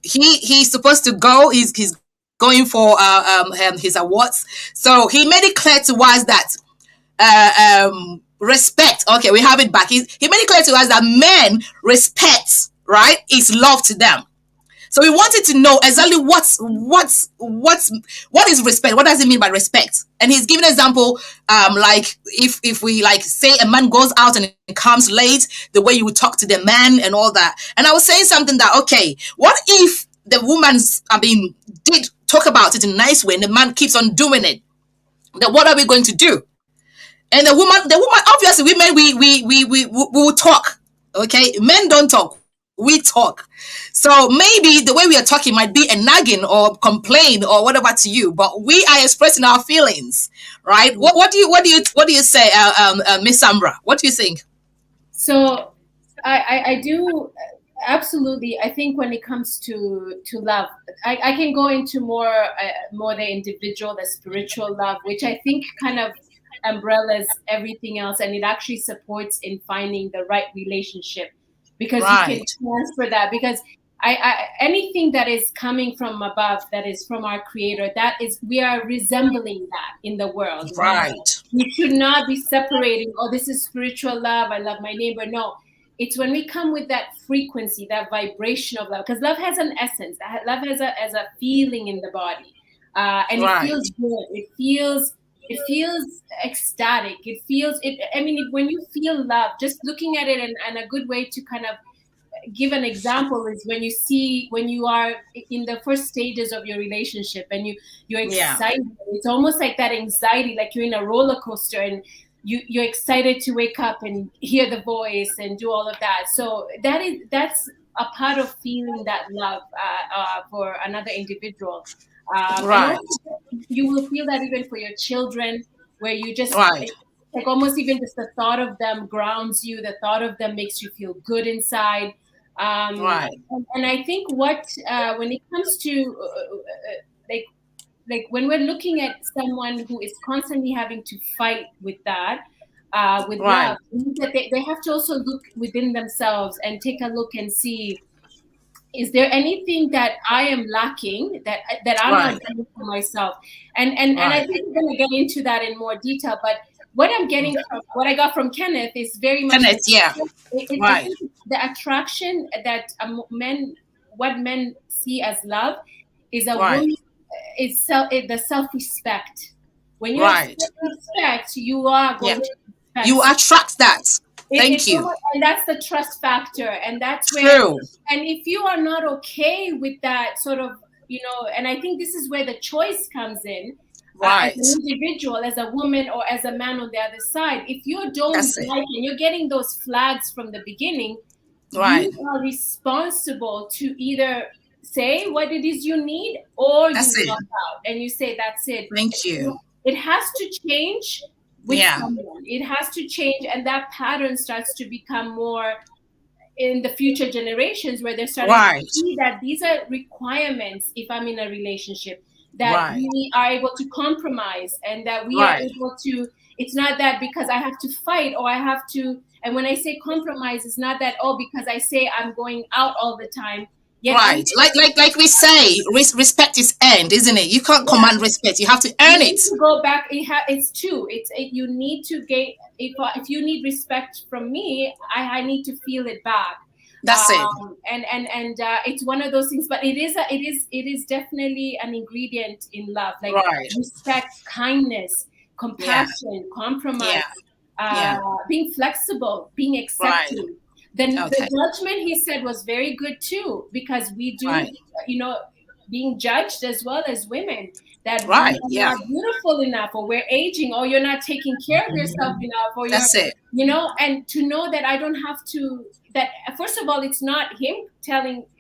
He's supposed to go. He's going for his awards. So he made it clear to us that respect. Okay, we have it back. He made it clear to us that men respect right, is love to them. So we wanted to know exactly what is respect. What does it mean by respect? And he's giving an example, like if we like say a man goes out and comes late, the way you would talk to the man and all that. And I was saying something that, okay, what if the woman's, did talk about it in a nice way, and the man keeps on doing it? Then what are we going to do? And the woman, obviously, women, we will talk. Okay, men don't talk. We talk. So maybe the way we are talking might be a nagging or complain or whatever to you, but we are expressing our feelings, right? What do you say, Miss Sambra? What do you think? So I do absolutely. I think when it comes to love, I can go into more the individual, the spiritual love, which I think kind of umbrellas everything else, and it actually supports in finding the right relationship, because Right. you can transfer that, because I anything that is coming from above, that is from our creator, that is, we are resembling that in the world. Right. We should not be separating, oh, this is spiritual love, I love my neighbor. No, it's when we come with that frequency, that vibration of love, because love has an essence, love has a feeling in the body, and Right. it feels good, it feels ecstatic, it feels it. I mean, when you feel love, just looking at it, and a good way to kind of give an example is when you are in the first stages of your relationship, and you're Yeah. excited. It's almost like that anxiety, like you're in a roller coaster, and you're excited to wake up and hear the voice and do all of that. So that's a part of feeling that love for another individual. Right. And also you will feel that even for your children, where you just Right. like almost even just the thought of them grounds you, the thought of them makes you feel good inside. Right. And I think what when it comes to like when we're looking at someone who is constantly having to fight with that, with Right. love, that they have to also look within themselves and take a look and see, is there anything that I am lacking, that I'm Right. not doing for myself? And I Right. think we're going to get into that in more detail. But what I'm getting from what I got from Kenneth is very much Kenneth, yeah. I Right. think the attraction that what men see as love is a Right. woman, is the self-respect. When you Right. respect, you are going Yeah. to respect. You attract that. Thank It's you. almost- and that's the trust factor, and that's where. True. And if you are not okay with that sort of, and I think this is where the choice comes in, Right. as an individual, as a woman, or as a man on the other side. If you don't That's it. like, and you're getting those flags from the beginning, Right. you are responsible to either say what it is you need, or That's you it. walk out and you say, that's it. Thank you. It has to change with Yeah. someone. It has to change, and that pattern starts to become more in the future generations, where they're starting Right. to see that these are requirements if I'm in a relationship, that Right. we are able to compromise, and that we Right. are able to, it's not that because I have to fight, or I have to, and when I say compromise, it's not that, oh, because I say I'm going out all the time. Yet Right. Like we say, respect is earned, isn't it? You can't command respect. You have to earn you it. need to go back. It's two. You need to get, if you need respect from me, I need to feel it back. That's it. And it's one of those things. But it is definitely an ingredient in love, like Right. respect, kindness, compassion, compromise, Yeah. being flexible, being accepting. Then Okay. the judgment, he said, was very good too, because we do, Right. being judged as well as women, that Right, we are yeah. not beautiful enough, or we're aging, or you're not taking care of yourself enough, or That's you're, it. and to know that I don't have to, that first of all, it's not him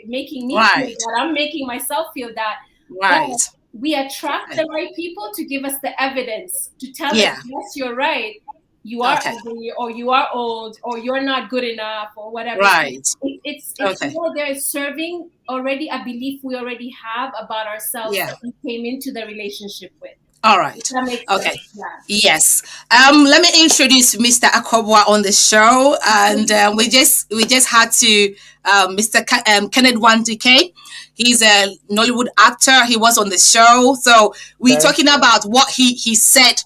making me Right. feel that, I'm making myself feel that. Right. But we attract the right people to give us the evidence, to tell Yeah. us, yes, you're right, you are Okay. ugly, or you are old, or you're not good enough, or whatever. Right. It's Okay. more, they're serving already a belief we already have about ourselves, Yeah. that we came into the relationship with. All right. That makes Okay. sense. Yeah. Yes. Let me introduce Mr. Akobwa on the show, and we just had to Mr. Kenneth Wandike. He's a Nollywood actor. He was on the show, so we're talking about what he said.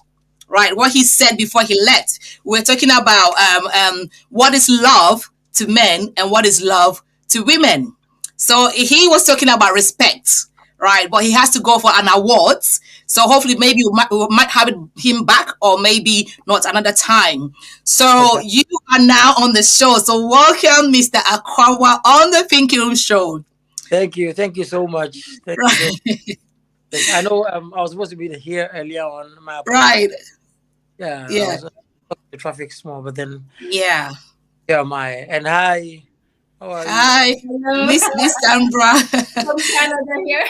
Right, what he said before he left. We're talking about what is love to men and what is love to women. So he was talking about respect, right? But he has to go for an awards. So hopefully maybe we might have him back, or maybe not another time. So you are now on the show. So welcome, Mr. Akwawa, on the Pinky Room Show. Thank you so much. Thank you. I know I was supposed to be here earlier on. Right. Yeah. The traffic small, but then yeah. And hi. How are you? Miss Sandra from Canada here.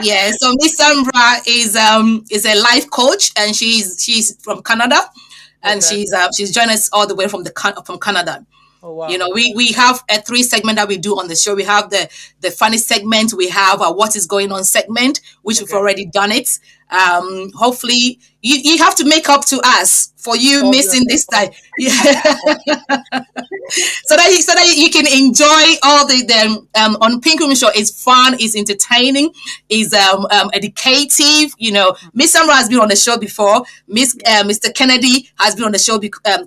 Yeah, so Miss Sandra is a life coach, and she's from Canada, and she's joined us all the way from Canada. Oh, wow. You know, we have a 3 segment that we do on the show. We have the funny segment, we have a what is going on segment, which we've already done it. Hopefully you have to make up to us for you missing this time. Yeah. so that you can enjoy all the on Pink Room Show. It's fun, it's entertaining, it's educative. You know, Miss Sandra has been on the show before. Mr. Kennedy has been on the show.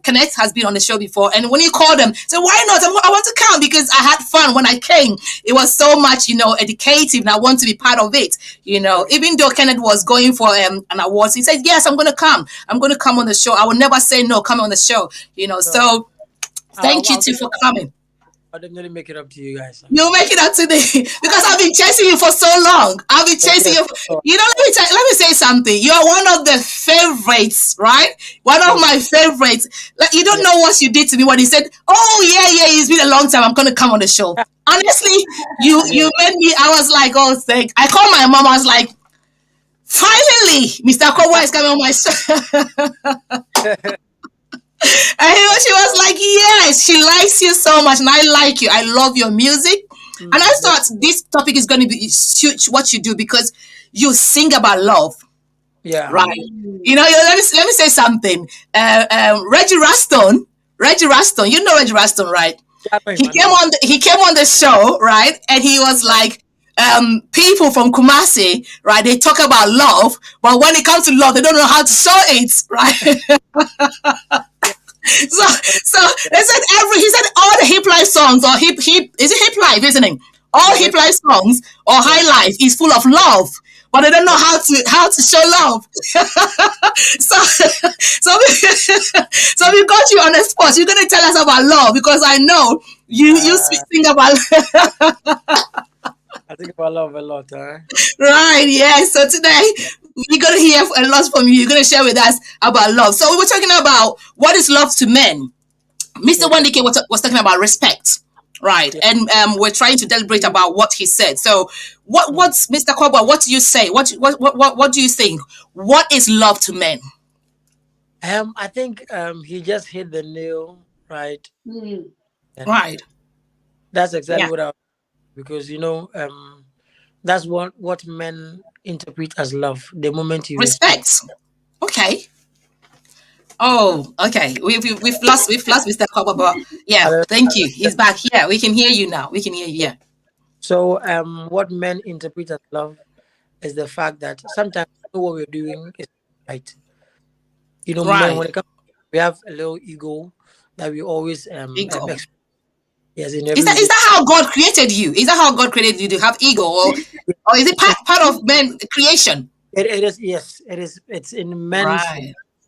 Kenneth has been on the show before. And when you call them, say, why not? I want to come because I had fun when I came. It was so much, educative, and I want to be part of it. Even though Kenneth was going for an award, he said, yes, I'm going to come. I'm going to come on the show. I will never say no. Come on the show. So thank you too for coming. I'll definitely make it up to you guys. You'll make it up today because I've been chasing you for so long. I've been chasing you. Let me say something. You're one of the favorites, right? One of my favorites. Like, you don't know what you did to me when you said, "Oh yeah, it's been a long time. I'm gonna come on the show." Honestly, you made me. I was like, "Oh, thank." I called my mom. I was like, "Finally, Mr. Akwawa is coming on my show." And she was like, yes, she likes you so much, and I like you. I love your music. And I thought this topic is going to be what you do, because you sing about love. Yeah. Right. Let me say something. Reggie Raston, you know Reggie Raston, right? He came on the show, right? And he was like, people from Kumasi, right? They talk about love, but when it comes to love, they don't know how to show it, right? So they said he said all the hip life songs, or hip is it hip life, isn't it? All hip life songs or high life is full of love, but they don't know how to show love. so we got you on the spot. You're gonna tell us about love, because I know you sing about. I think about love a lot, huh? Right, yeah. So today we're going to hear a lot from you. You're going to share with us about love. So we were talking about what is love to men. Mr. Wandike was talking about respect, right? Yeah. And we're trying to deliberate about what he said. So what's Mr. Akwawa? What do you say? What do you think? What is love to men? I think he just hit the nail right. Right. That's exactly what I. Because that's what men interpret as love. The moment you respect. Okay. Oh, okay. We've lost Mr. Akwawa, but yeah, thank you. He's back here. We can hear you now. We can hear you. Yeah. So what men interpret as love is the fact that sometimes what we're doing is right. Right. When it comes, we have a little ego that we always ego. Yes, is that how God created you? Is that how God created you to have ego, or is it part of man creation? It is. Yes, it is. It's in man's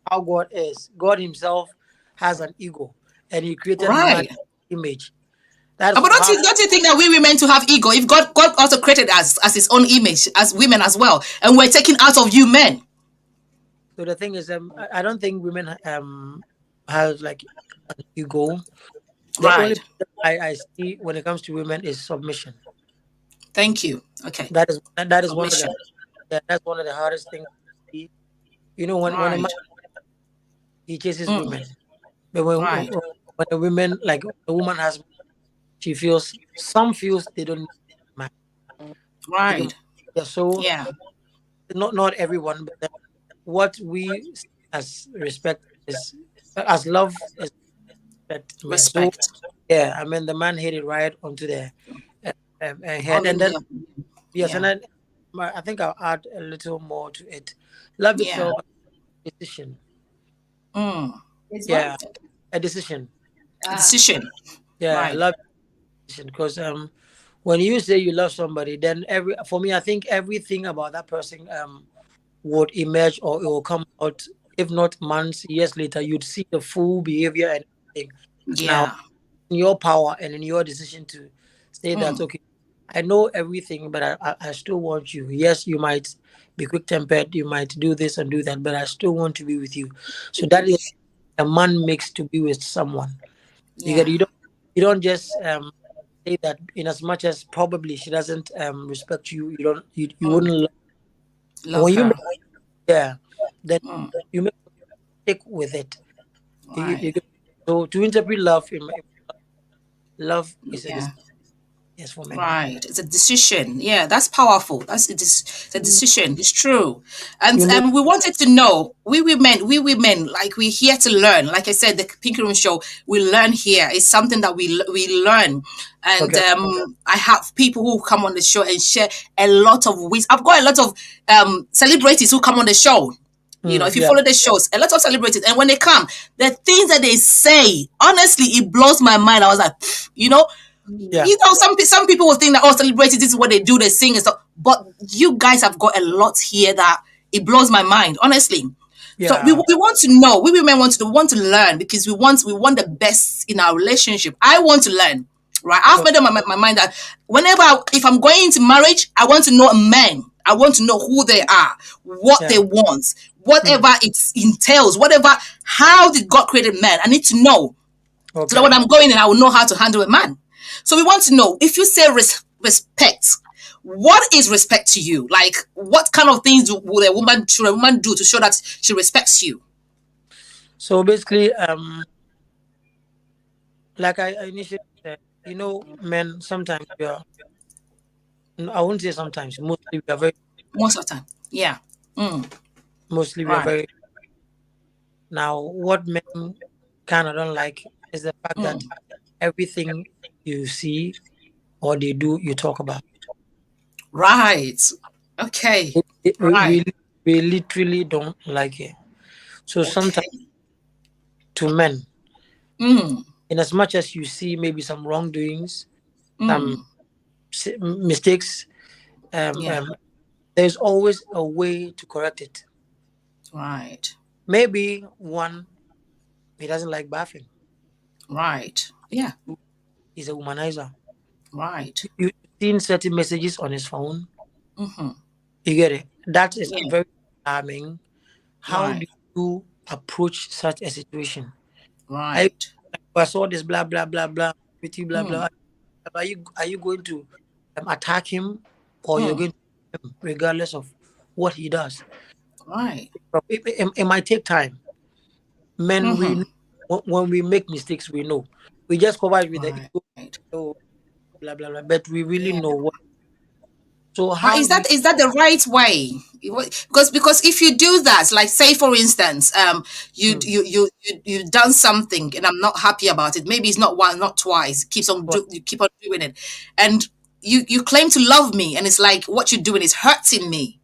how God is. God Himself has an ego, and He created man's image. But don't you think that we were meant to have ego? If God also created us as His own image, as women as well, and we're taken out of you men. So the thing is, I don't think women have like an ego. The only thing I see when it comes to women is submission. Thank you. Okay. That is one of that's one of the hardest things to see. When a man, he chases women, but when a woman, like a woman has, some feels they don't man. Right. So not everyone, but what we as respect is as love is. Respect. So, I mean the man hit it right onto the head, and then and I think I'll add a little more to it. Love itself, a decision. A decision. A decision. Yeah, I love decision because when you say you love somebody, then for me, I think everything about that person would emerge, or it will come out. If not months, years later, you'd see the full behavior and everything. Now, Yeah. in your power and in your decision to say that, okay, I know everything, but I still want you. Yes, you might be quick-tempered, you might do this and do that, but I still want to be with you. So that is a man makes to be with someone. Yeah. You don't just say that, in as much as probably she doesn't respect you, you wouldn't love when her. then you make stick with it. Right. So to interpret love, love is Yeah. yes, for men. Right, it's a decision. Yeah, that's powerful. It's a decision. It's true, and we wanted to know. We women, like, we're here to learn. Like I said, the Pink Room Show, we learn here. It's something that we learn, and I have people who come on the show and share a lot of wisdom. I've got a lot of celebrities who come on the show. You know, if you follow the shows, a lot of celebrities, and when they come, the things that they say, honestly, it blows my mind. I was like, you know. Yeah. You know, some people will think that, oh, celebrities, this is what they do, they sing and stuff. But you guys have got a lot here that it blows my mind, honestly. Yeah. So we want to know, we women want to learn, because we want the best in our relationship. I want to learn, right? I've made up my mind that if I'm going into marriage, I want to know a man. I want to know who they are, what they want, whatever it entails, how did God create a man? I need to know. So that when I'm going in, I will know how to handle a man. So we want to know, if you say respect, what is respect to you? Like, what kind of things should a woman do to show that she respects you? So basically, like I initially said, you know, men sometimes I wouldn't say sometimes, mostly we are very. Most of the time, yeah. Mostly we are very. Now, what men kind of don't like is the fact that everything you see or they do, you talk about. Right. Okay. We literally don't like it. So sometimes to men, in as much as you see maybe some wrongdoings, some mistakes, there's always a way to correct it. Right. Maybe one, he doesn't like bathing. Right. Yeah. He's a womanizer. Right. You've seen certain messages on his phone. You get it? That is very alarming. How do you approach such a situation? Right. I saw this blah blah blah blah with you blah blah. Are you going to attack him, or you're going to him regardless of what he does? Right. It might take time. Men, when we make mistakes, we know. We just cover it with the ego, blah blah blah. But we really know what. So how is that the right way? Because if you do that, like, say for instance, you've done something and I'm not happy about it. Maybe it's not once, not twice. You keep on doing it, and you claim to love me, and it's like what you're doing is hurting me.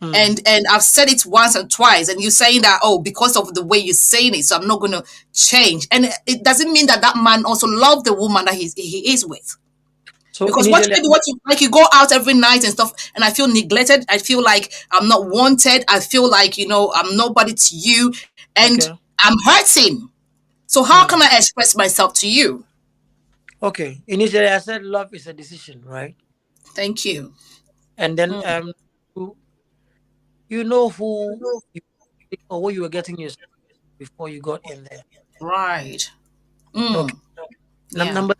And I've said it once and twice, and you're saying that, oh, because of the way you're saying it, so I'm not going to change. And it doesn't mean that man also loves the woman that he is with. So because you go out every night and stuff, and I feel neglected, I feel like I'm not wanted, I feel like, I'm nobody to you, and I'm hurting. So how can I express myself to you? Okay, initially I said love is a decision, right? Thank you. And then you know who or what you were getting yourself before you got in there, right? Okay. Number.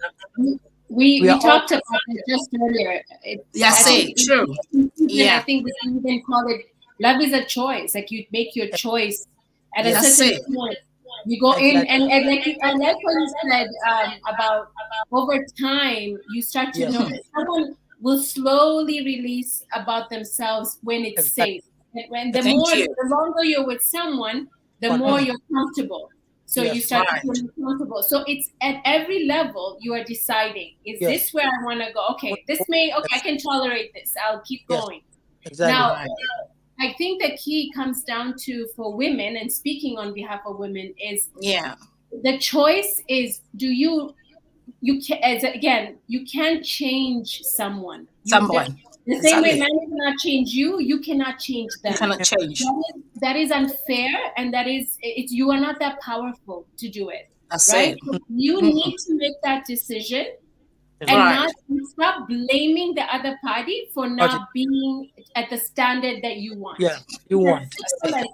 We talked about it just earlier. True. I think we even call it love is a choice. Like, you make your choice at a certain point. You go in and like what you said about over time, you start to know that someone will slowly release about themselves when it's safe. And the longer you're with someone, the more you're comfortable. So you start to feel comfortable. So it's at every level you are deciding, is this where I want to go? Okay, I can tolerate this. I'll keep going. Exactly. Now, I think the key comes down to, for women, and speaking on behalf of women, is the choice is, do you you can, again, you can't change someone. The Exactly. same way man cannot change you, you cannot change them. You cannot change. That is unfair, and that is you are not that powerful to do it. That's right? it. So you need to make that decision and not stop blaming the other party for not being at the standard that you want. Yeah, you want. Like that.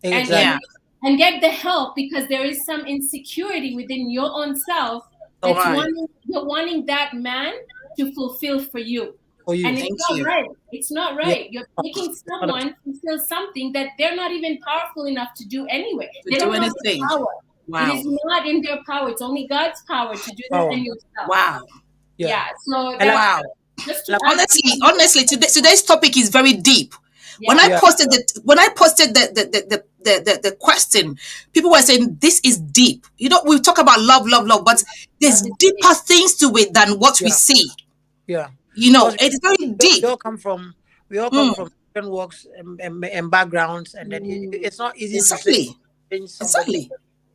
Exactly. And get the help, because there is some insecurity within your own self that's you're wanting that man to fulfill for you. And it's not right. It's not right. You're making someone fulfill something that they're not even powerful enough to do anyway. They don't have the power. Wow. It is not in their power. It's only God's power to do this in yourself. Wow. Yeah. So just honestly, today's topic is very deep. Yeah. When I posted the question, people were saying this is deep. You know, we talk about love, but there's deeper things to it than what we see. Yeah. You know, it's very deep. We all come from different walks and backgrounds, and then it's not easy to change somebody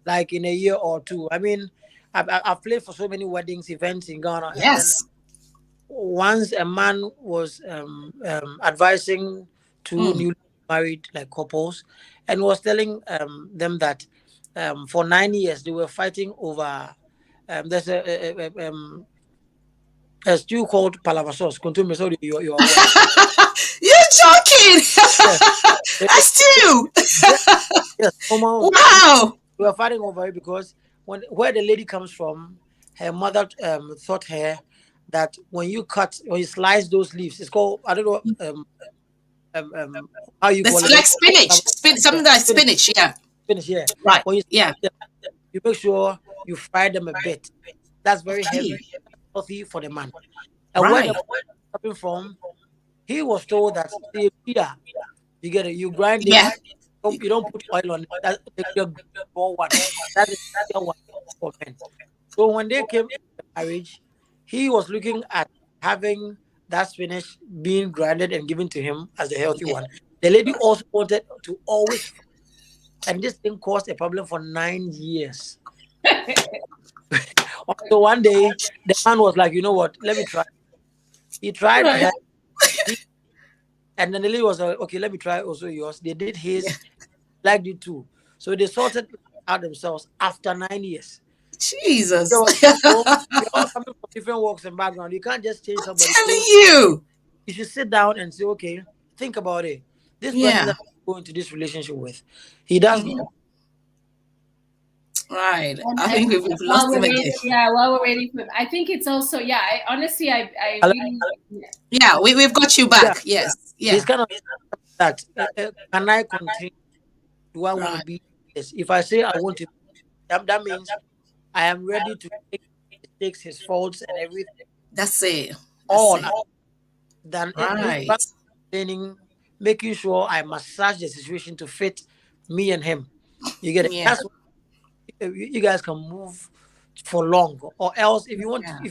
like in a year or two. I mean, I've played for so many weddings, events in Ghana. Yes. Once a man was advising two newly married couples, and was telling them that for 9 years they were fighting over there's a stew called palava sauce. You're joking. A stew. Yes. Wow. We were fighting over it because where the lady comes from, her mother taught her that when you slice those leaves, it's called, I don't know how you call it. Like spinach. Something like spinach, yeah. Spinach, yeah. Right. When you make sure you fry them a bit. That's very healthy for the man. And where the boy coming from, he was told that you get it, you grind it, you don't put oil on it. That's the one. That is the one for men. So when they came to marriage, he was looking at having that spinach being grinded and given to him as the healthy one. The lady also wanted to always, and this thing caused a problem for 9 years. So one day, the man was like, you know what, let me try. He tried, and then the lady was like, okay, let me try also yours. They did his, liked it too. So they sorted out themselves after 9 years. Jesus. So, you're all coming from different walks and background. You can't just change somebody. I'm telling you. You should sit down and say, okay, think about it. This person that I'm going to this relationship with, he doesn't. Right. I think we've lost him again. While we're waiting for him. I think it's also, honestly, I really... Yeah, we've got you back. Yes. Yeah. It's kind of that. Can I continue? Do I want to be this? If I say I want to, that means I am ready to take his mistakes, his faults, and everything. That's it. Then explaining, making sure I massage the situation to fit me and him. You get it? Yeah. That's what you guys can move for long. Or else, if you want to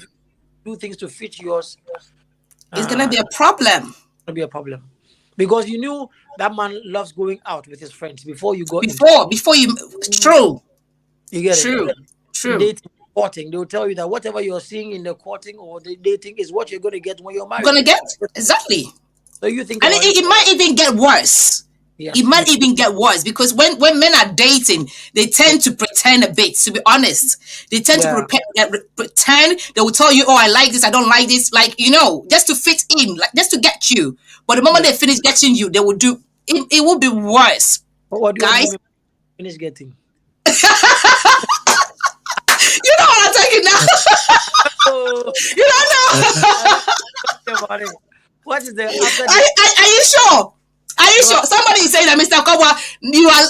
do things to fit yours, it's gonna be a problem. It's gonna be a problem. Because you knew that man loves going out with his friends before you go before you true. You get it? True. Dating, courting, they will tell you that whatever you're seeing in the courting or the dating is what you're going to get when you're married. Exactly. So you think, and it might even get worse. Yeah. It might even get worse because when men are dating, they tend to pretend a bit. To be honest, they tend to pretend. They will tell you, "Oh, I like this. I don't like this." Like, just to fit in, like just to get you. But the moment they finish getting you, they will do. It will be worse. What do you finish getting? You know what I'm talking now. You don't know. What is the? Are you sure? Are you sure? Somebody is saying that, Mr. Kobwa,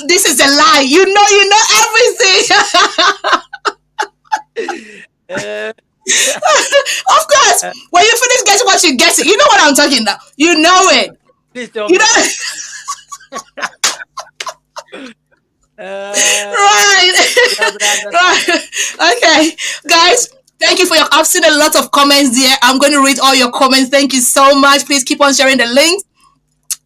this is a lie. You know everything. Of course, when you finish getting what you get, you know what I'm talking about. You know it. Please tell me. Right. Okay, guys. Thank you for I've seen a lot of comments there. I'm going to read all your comments. Thank you so much. Please keep on sharing the link.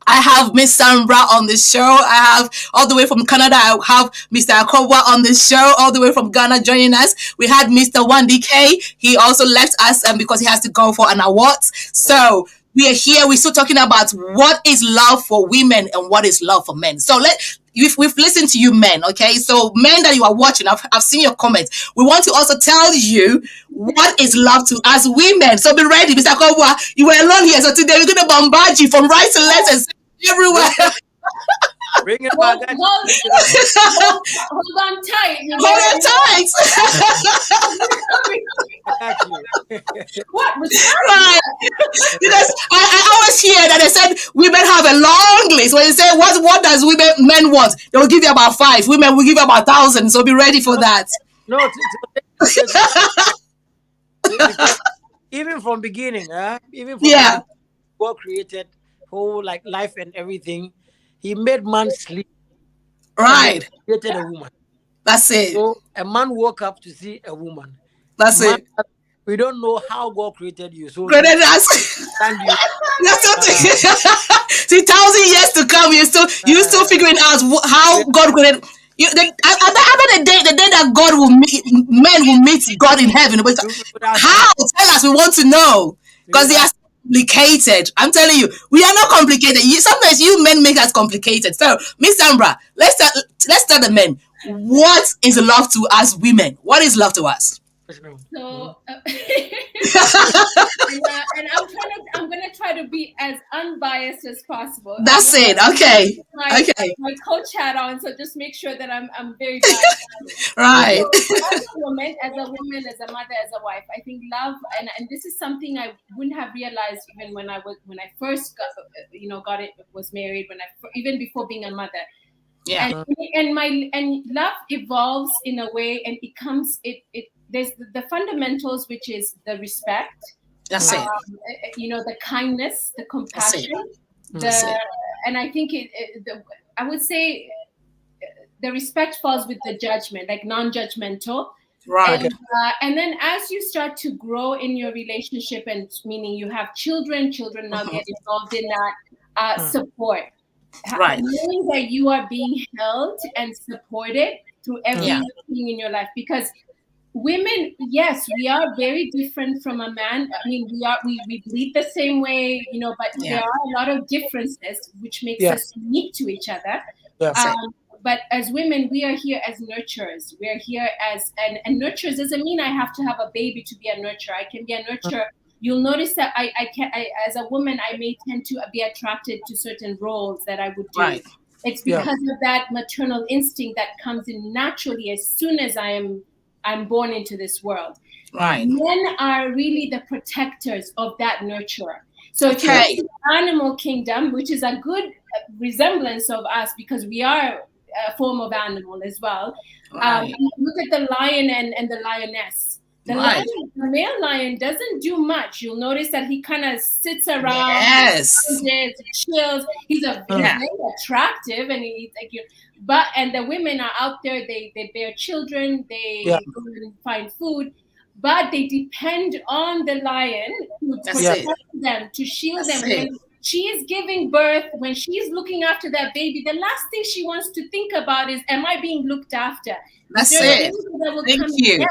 I have Miss Sandra on the show. I have all the way from Canada. I have Mr. Akobwa on the show, all the way from Ghana joining us. We had Mr. 1DK. He also left us because he has to go for an award. So we are here. We're still talking about what is love for women and what is love for men. So we've listened to you men, okay? So men that you are watching, I've seen your comments. We want to also tell you what is love to us women. So be ready, Mr. Akobwa. You were alone here, so today we're going to bombard you from right to left and everywhere. Bring it back. Hold on tight. Hold on tight. What? Right. Because I always hear that they said women have a long list. When you say what does men want, they will give you about 5. Women will give you about 1,000. So be ready for that. No, even from beginning, even from beginning, God created whole like life and everything. He made man sleep. Right. He created a woman. That's it. So a man woke up to see a woman. That's it. We don't know how God created you. So created us. Thank you. See, 1,000 years to come, you're still figuring out how God created. At the day that God will meet, men will meet God in heaven. But how? Tell us. We want to know because they are complicated. I'm telling you, we are not complicated. Sometimes you men make us complicated. So, Miss Sandra, let's start the men. What is love to us women? What is love to us? So, and I'm gonna try to be as unbiased as possible. That's it. Okay. My coach hat on, so just make sure that I'm very biased. Right. So, as a woman, as a mother, as a wife, I think love, and this is something I wouldn't have realized even when I first was married, even before being a mother. Yeah. And love evolves in a way, and it comes there's the fundamentals, which is the respect. That's it. The kindness, the compassion, and I think I would say the respect falls with the judgment, like non-judgmental. Right. And then as you start to grow in your relationship, and meaning you have children now get involved in that support. Right. Knowing that you are being held and supported through everything in your life, because women, yes, we are very different from a man. I mean, we bleed the same way, but there are a lot of differences which makes us unique to each other. But as women, we are here as nurturers. We are here as and nurturers doesn't mean I have to have a baby to be a nurturer. I can be a nurturer. You'll notice that I as a woman, I may tend to be attracted to certain roles that I would do. Right. It's because of that maternal instinct that comes in naturally as soon as I'm born into this world. Right. Men are really the protectors of that nurturer. So if you look at the animal kingdom, which is a good resemblance of us because we are a form of animal as well. Right. Look at the lion and the lioness. The male lion doesn't do much. You'll notice that he kind of sits around, chills. He's very attractive, and he's like and the women are out there. They bear children. They go and find food, but they depend on the lion to protect them, to shield them. When she is giving birth, when she's looking after that baby, the last thing she wants to think about is, am I being looked after? That's it. Thank you.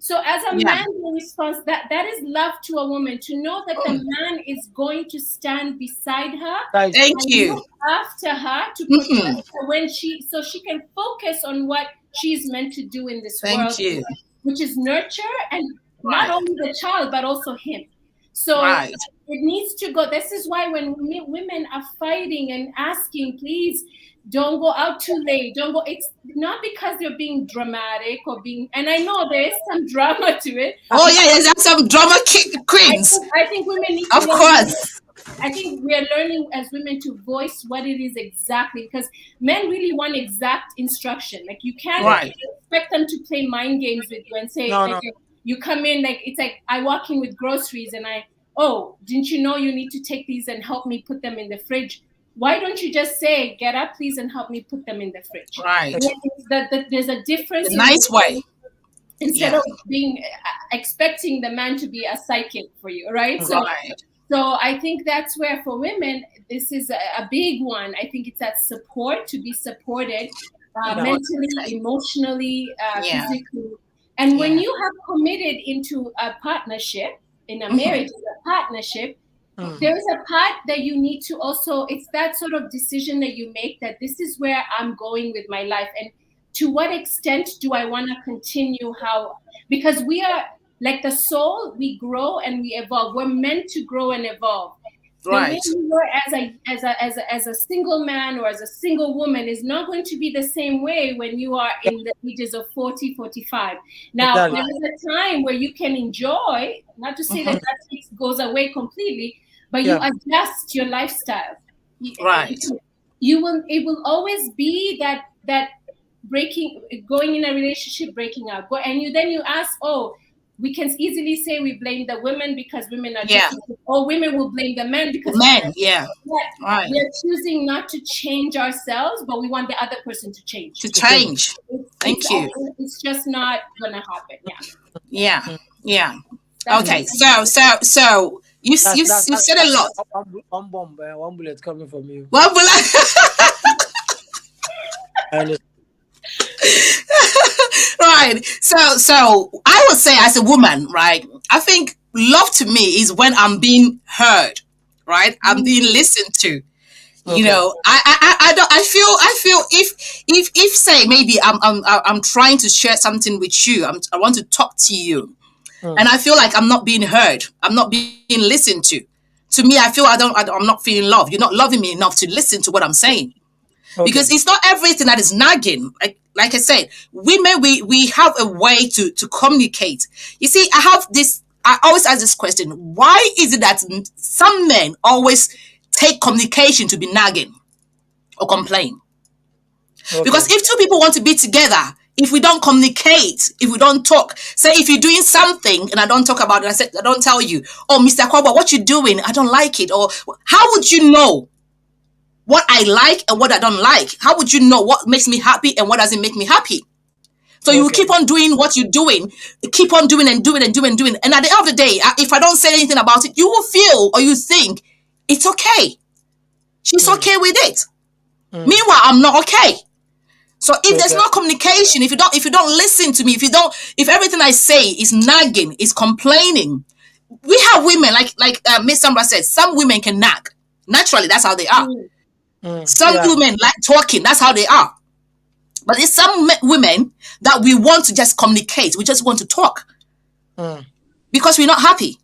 So as a man response, that is love to a woman, to know that the man is going to stand beside her. Thank you. Look after her, to protect her so she can focus on what she's meant to do in this world, which is nurture and not only the child, but also him. So it needs to go. This is why when women are fighting and asking, please, don't go out too late. Don't go. It's not because they're being dramatic or being. And I know there is some drama to it. Oh yeah, there's some drama queens. I think women need. Of course. I think we are learning as women to voice what it is exactly, because men really want exact instruction. Like you can't expect them to play mind games with you and say, you come in it's like I walk in with groceries and didn't you know you need to take these and help me put them in the fridge? Why don't you just say, get up, please, and help me put them in the fridge? Right. There's a difference. A nice way. Instead of being expecting the man to be a psychic for you, right? So So I think that's where for women, this is a big one. I think it's that support, to be supported mentally, emotionally, physically. And when you have committed into a partnership, in a marriage, a partnership, there is a part that you need to also, it's that sort of decision that you make, that this is where I'm going with my life. And to what extent do I want to continue because we are like the soul, we grow and we evolve. We're meant to grow and evolve. Right. The way you were as a single man or as a single woman is not going to be the same way when you are in the ages of 40, 45. Now, there is a time where you can enjoy, not to say that goes away completely, but you adjust your lifestyle. Right. It will always be that going in a relationship, breaking up. And you ask, we can easily say we blame the women because women are different, or women will blame the men because right. We're choosing not to change ourselves, but we want the other person to change. Thank you. It's just not gonna happen. Yeah. Okay. So you said a lot. One bomb, one bullet coming from you. One bullet. Right. So I would say, as a woman, right, I think love to me is when I'm being heard, right? I'm being listened to. Okay. You know, I feel if say maybe I'm trying to share something with you, I want to talk to you, and I feel like I'm not being heard, I'm not being listened to. To me, I feel I'm not feeling loved. You're not loving me enough to listen to what I'm saying. Okay. Because it's not everything that is nagging. Like I said, women, we have a way to communicate. You see, I always ask this question: why is it that some men always take communication to be nagging or complain? Okay. Because if two people want to be together, if we don't communicate, if we don't talk, say if you're doing something and I don't talk about it, I don't tell you, Mr. Kwaba, what you doing? I don't like it. Or how would you know what I like and what I don't like? How would you know what makes me happy and what doesn't make me happy? So you keep on doing what you're doing, keep on doing and doing and doing and doing. And at the end of the day, if I don't say anything about it, you will feel or you think it's okay. She's okay with it. Meanwhile, I'm not okay. So if there's no communication, if you don't listen to me, if everything I say is nagging, is complaining, we have women like Miss Sandra said, some women can nag. Naturally, that's how they are. Some women like talking, that's how they are. But there's some women that we want to just communicate. We just want to talk because we're not happy.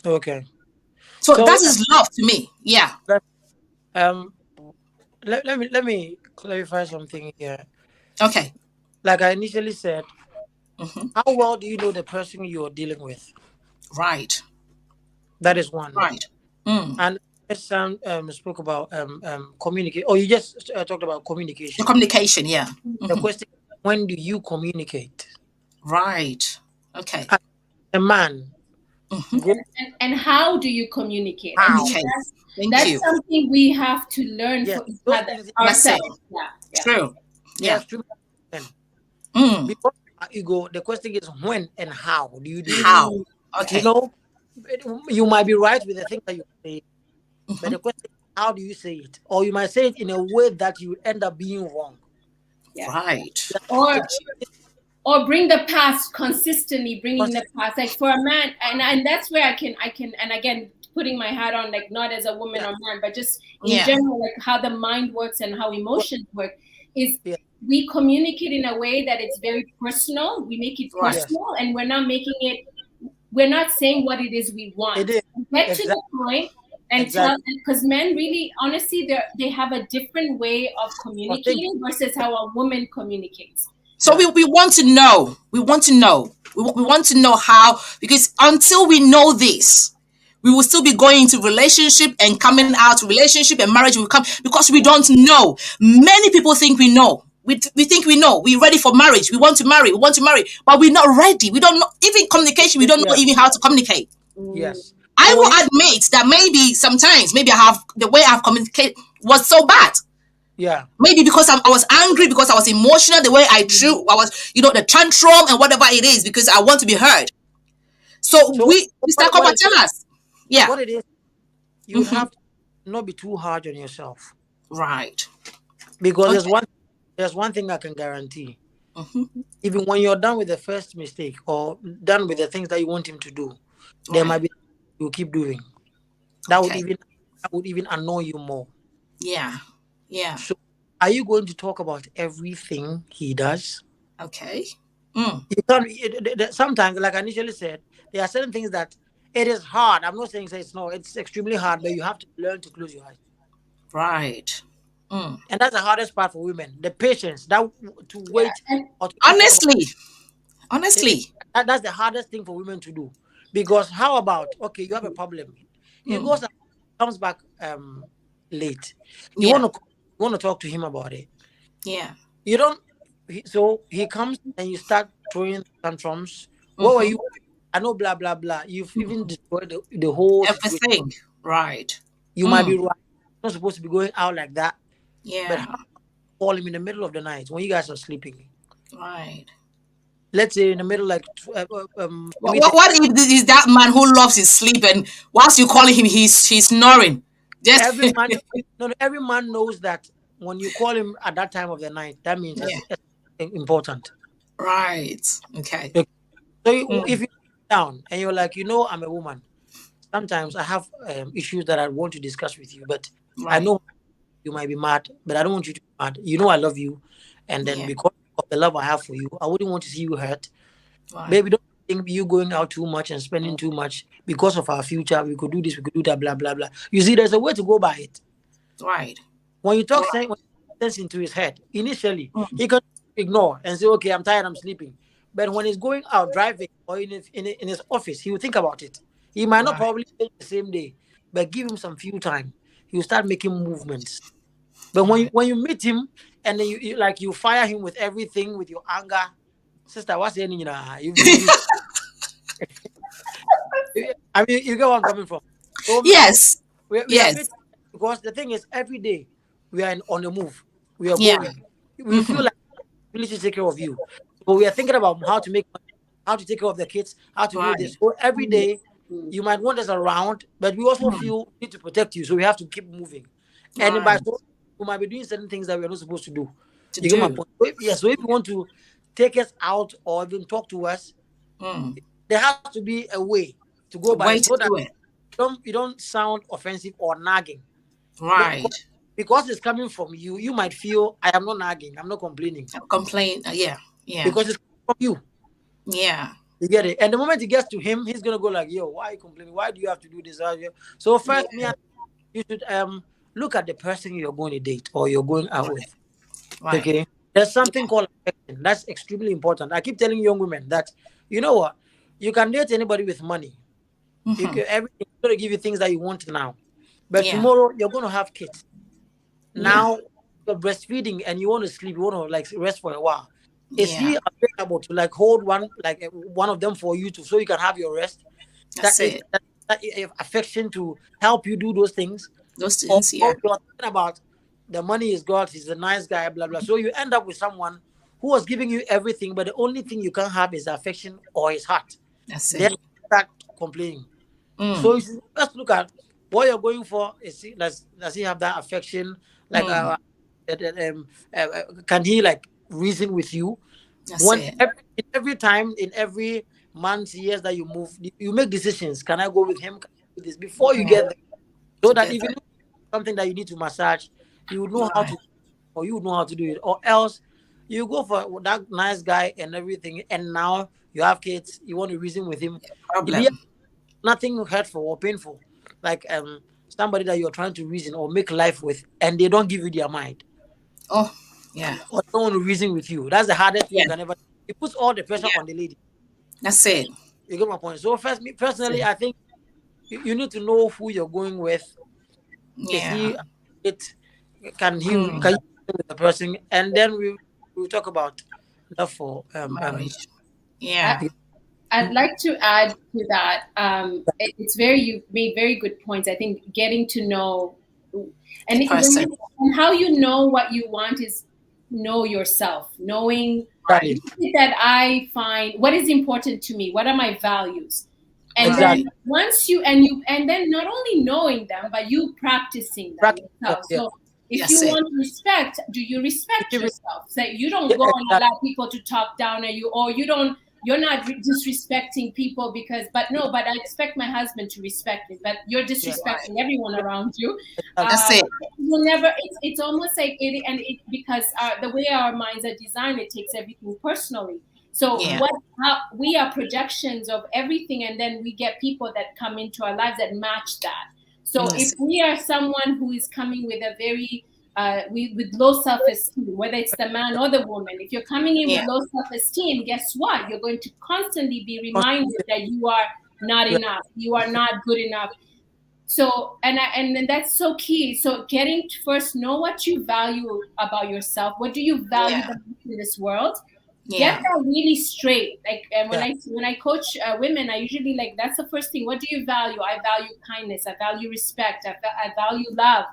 Okay. So that is love to me. Yeah. Let me clarify something here. Okay. Like I initially said, how well do you know the person you're dealing with? Right. That is one. Right. And Sam spoke about communicate. Oh, you just talked about communication. The communication, yeah. The question: when do you communicate? Right. Okay. As a man. And how do you communicate? Okay. That's something we have to learn for each other ourselves. Yeah. True. Yeah. Before ego, the question is when and how do you do it? How? Okay. You know, you might be right with the thing that you say. But the question is, how do you say it? Or you might say it in a way that you end up being wrong. Yeah. Right. Or bring the past consistently, bringing the past. Like for a man, and that's where I can, and again, putting my hat on, like not as a woman or man, but just in general, like how the mind works and how emotions work, is we communicate in a way that it's very personal. We make it personal, and we're not saying what it is we want. Get to the point. And because men really, honestly, they have a different way of communicating versus how a woman communicates. So we want to know. We want to know. We want to know how, because until we know this, we will still be going into relationship and coming out relationship and marriage will come because we don't know. Many people think we know. We think we know. We're ready for marriage. We want to marry. But we're not ready. We don't know. Even communication, we don't know even how to communicate. Yes. I will admit that maybe I have the way I've communicated was so bad. Yeah. Maybe because I was angry, because I was emotional, the way I was, the tantrum and whatever it is, because I want to be heard. So Mr. Kopa, tell us. what it is, you would have to not be too hard on yourself. Right. Because there's one thing I can guarantee. Even when you're done with the first mistake or done with the things that you want him to do, there might be you keep doing. That would even annoy you more. Yeah. Yeah. So are you going to talk about everything he does? Okay. You can't, sometimes, like I initially said, there are certain things that it is hard. I'm not saying it's not. It's extremely hard, but you have to learn to close your eyes. Right. And that's the hardest part for women. The patience that to wait. Honestly, that's the hardest thing for women to do. Because how about, okay, you have a problem. He comes back late. You want to talk to him about it. Yeah. You don't. So he comes and you start throwing tantrums. What were you? I know, blah blah blah. You've even destroyed the whole everything. Situation. Right. You might be right. You're not supposed to be going out like that. Yeah. But how call him in the middle of the night when you guys are sleeping? Right. Let's say in the middle, like what if is that man who loves his sleep, and whilst you calling him, he's snoring? Just every man knows that when you call him at that time of the night, that means it's important. Right. Okay. So if you down and you're like, I'm a woman, sometimes I have issues that I want to discuss with you, but I know you might be mad, but I don't want you to be mad. I love you, and then because of the love I have for you, I wouldn't want to see you hurt. Baby, don't think you going out too much and spending too much because of our future. We could do this, we could do that, blah blah blah. You see, there's a way to go by it. Right. When you talk sense into his head, initially he can ignore and say, "Okay, I'm tired, I'm sleeping." But when he's going out driving or in his office, he will think about it. He might not probably think the same day, but give him some few time. He'll start making movements. But when you meet him and then you fire him with everything, with your anger, sister, what's the ending? I mean, you get where I'm coming from. So yes. Yes. Because the thing is, every day we are on the move. We are going. We feel like we need to take care of you. So we are thinking about how to make money, how to take care of the kids, how to do this. So every day you might want us around, but we also feel we need to protect you. So we have to keep moving. And by so we might be doing certain things that we are not supposed to do. You get my point? So if you want to take us out or even talk to us, there has to be a way to go by so that you don't sound offensive or nagging. Right. Because it's coming from you, you might feel I am not nagging, I'm not complaining. Yeah. Because it's from you. Yeah. You get it? And the moment it gets to him, he's gonna go like, yo, why are you complaining? Why do you have to do this? So first, you should look at the person you're going to date or you're going out with. Right. Okay. There's something called affection. That's extremely important. I keep telling young women that, you know what? You can date anybody with money. Everything's going to give you things that you want now. But tomorrow you're going to have kids. Now you're breastfeeding and you want to sleep, you want to rest for a while. Is he available to hold one of them for you so you can have your rest? That's it. That affection to help you do those things. Those things, You're thinking about the money is God, he's a nice guy, blah blah. So you end up with someone who was giving you everything, but the only thing you can't have is affection or his heart. That's then it. you start complaining. So you just look at what you're going for. Does he have that affection? Can he reason with you? Every time in every month, years that you move, you make decisions. Can I go with him? Can I do this before you get there? So that even something that you need to massage, you would know how to, or you would know how to do it. Or else you go for that nice guy and everything, and now you have kids, you want to reason with him. Nothing hurtful or painful, somebody that you're trying to reason or make life with, and they don't give you their mind. Oh, yeah. Or don't want to reason with you. That's the hardest thing you can ever. It puts all the pressure on the lady. That's it. You get my point. So me personally, I think you need to know who you're going with. Yeah. Can you with the person, and then we'll talk about love for marriage. Yeah. I'd like to add to that. You made very good points. I think getting to know and how you know what you want is know yourself, knowing that I find what is important to me, what are my values. And then once you and then not only knowing them, but you practicing them yourself. So if you want respect, do you respect yourself? So you don't go and allow people to talk down at you, or you're not disrespecting people because, but I expect my husband to respect me, but you're disrespecting everyone around you. That's it. You'll never, it's almost like because the way our minds are designed, it takes everything personally. So we are projections of everything, and then we get people that come into our lives that match that. So if we are someone who is coming with a very with low self-esteem, whether it's the man or the woman, if you're coming in with low self-esteem, guess what? You're going to constantly be reminded that you are not enough, you are not good enough. So and that's so key. So getting to first know what you value about yourself. What do you value in this world? Get that really straight. Like when I coach women, I usually that's the first thing. What do you value? I value kindness. I value respect. I value love.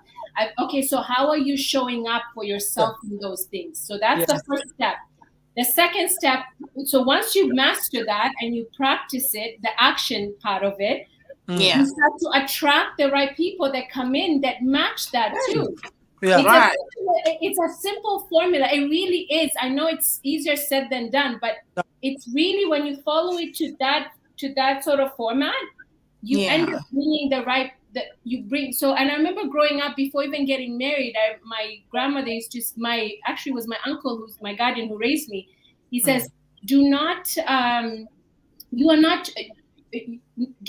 Okay, so how are you showing up for yourself in those things? So that's the first step. The second step, so once you master that and you practice it, the action part of it, you start to attract the right people that come in that match that too. It's a simple formula. It really is. I know it's easier said than done, but it's really, when you follow it to that sort of format, you end up bringing the right that you bring. So, and I remember growing up, before even getting married, my grandmother used to, actually was my uncle, who's my guardian, who raised me. He says, do not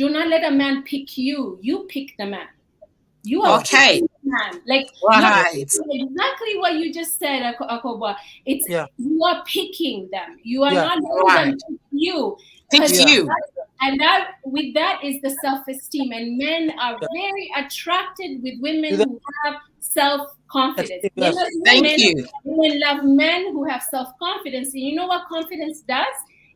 let a man pick you. You pick the man. You are man. Like exactly what you just said, Akoba. It's you are picking them. You are not letting them pick you. Pick you. And that with that is the self-esteem. And men are very attracted with women who have self-confidence. Thank you. Women love men who have self-confidence. And you know what confidence does?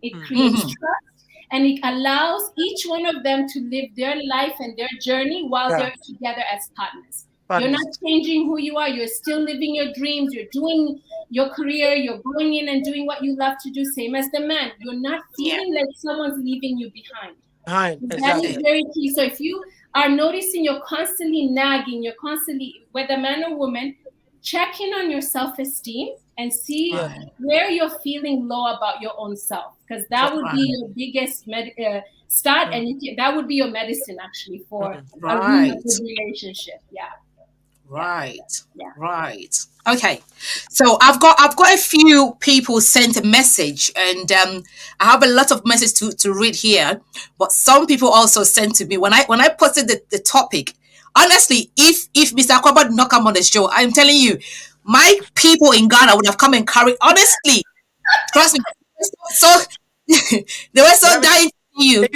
It creates trust. And it allows each one of them to live their life and their journey while they're together as partners. You're not changing who you are. You're still living your dreams. You're doing your career. You're going in and doing what you love to do, same as the man. You're not feeling like someone's leaving you behind. That is very key. So if you are noticing you're constantly nagging, you're constantly, whether man or woman, check in on your self-esteem and see where you're feeling low about your own self, because that would be your biggest start, and that would be your medicine actually for a really good relationship. Right. Okay, so I've got a few people sent a message, and I have a lot of messages to read here. But some people also sent to me when I posted the topic. Honestly, if Mr. Akwaba did not come on the show, I'm telling you, my people in Ghana would have come and carried. Honestly, trust me. So they were so dying for you.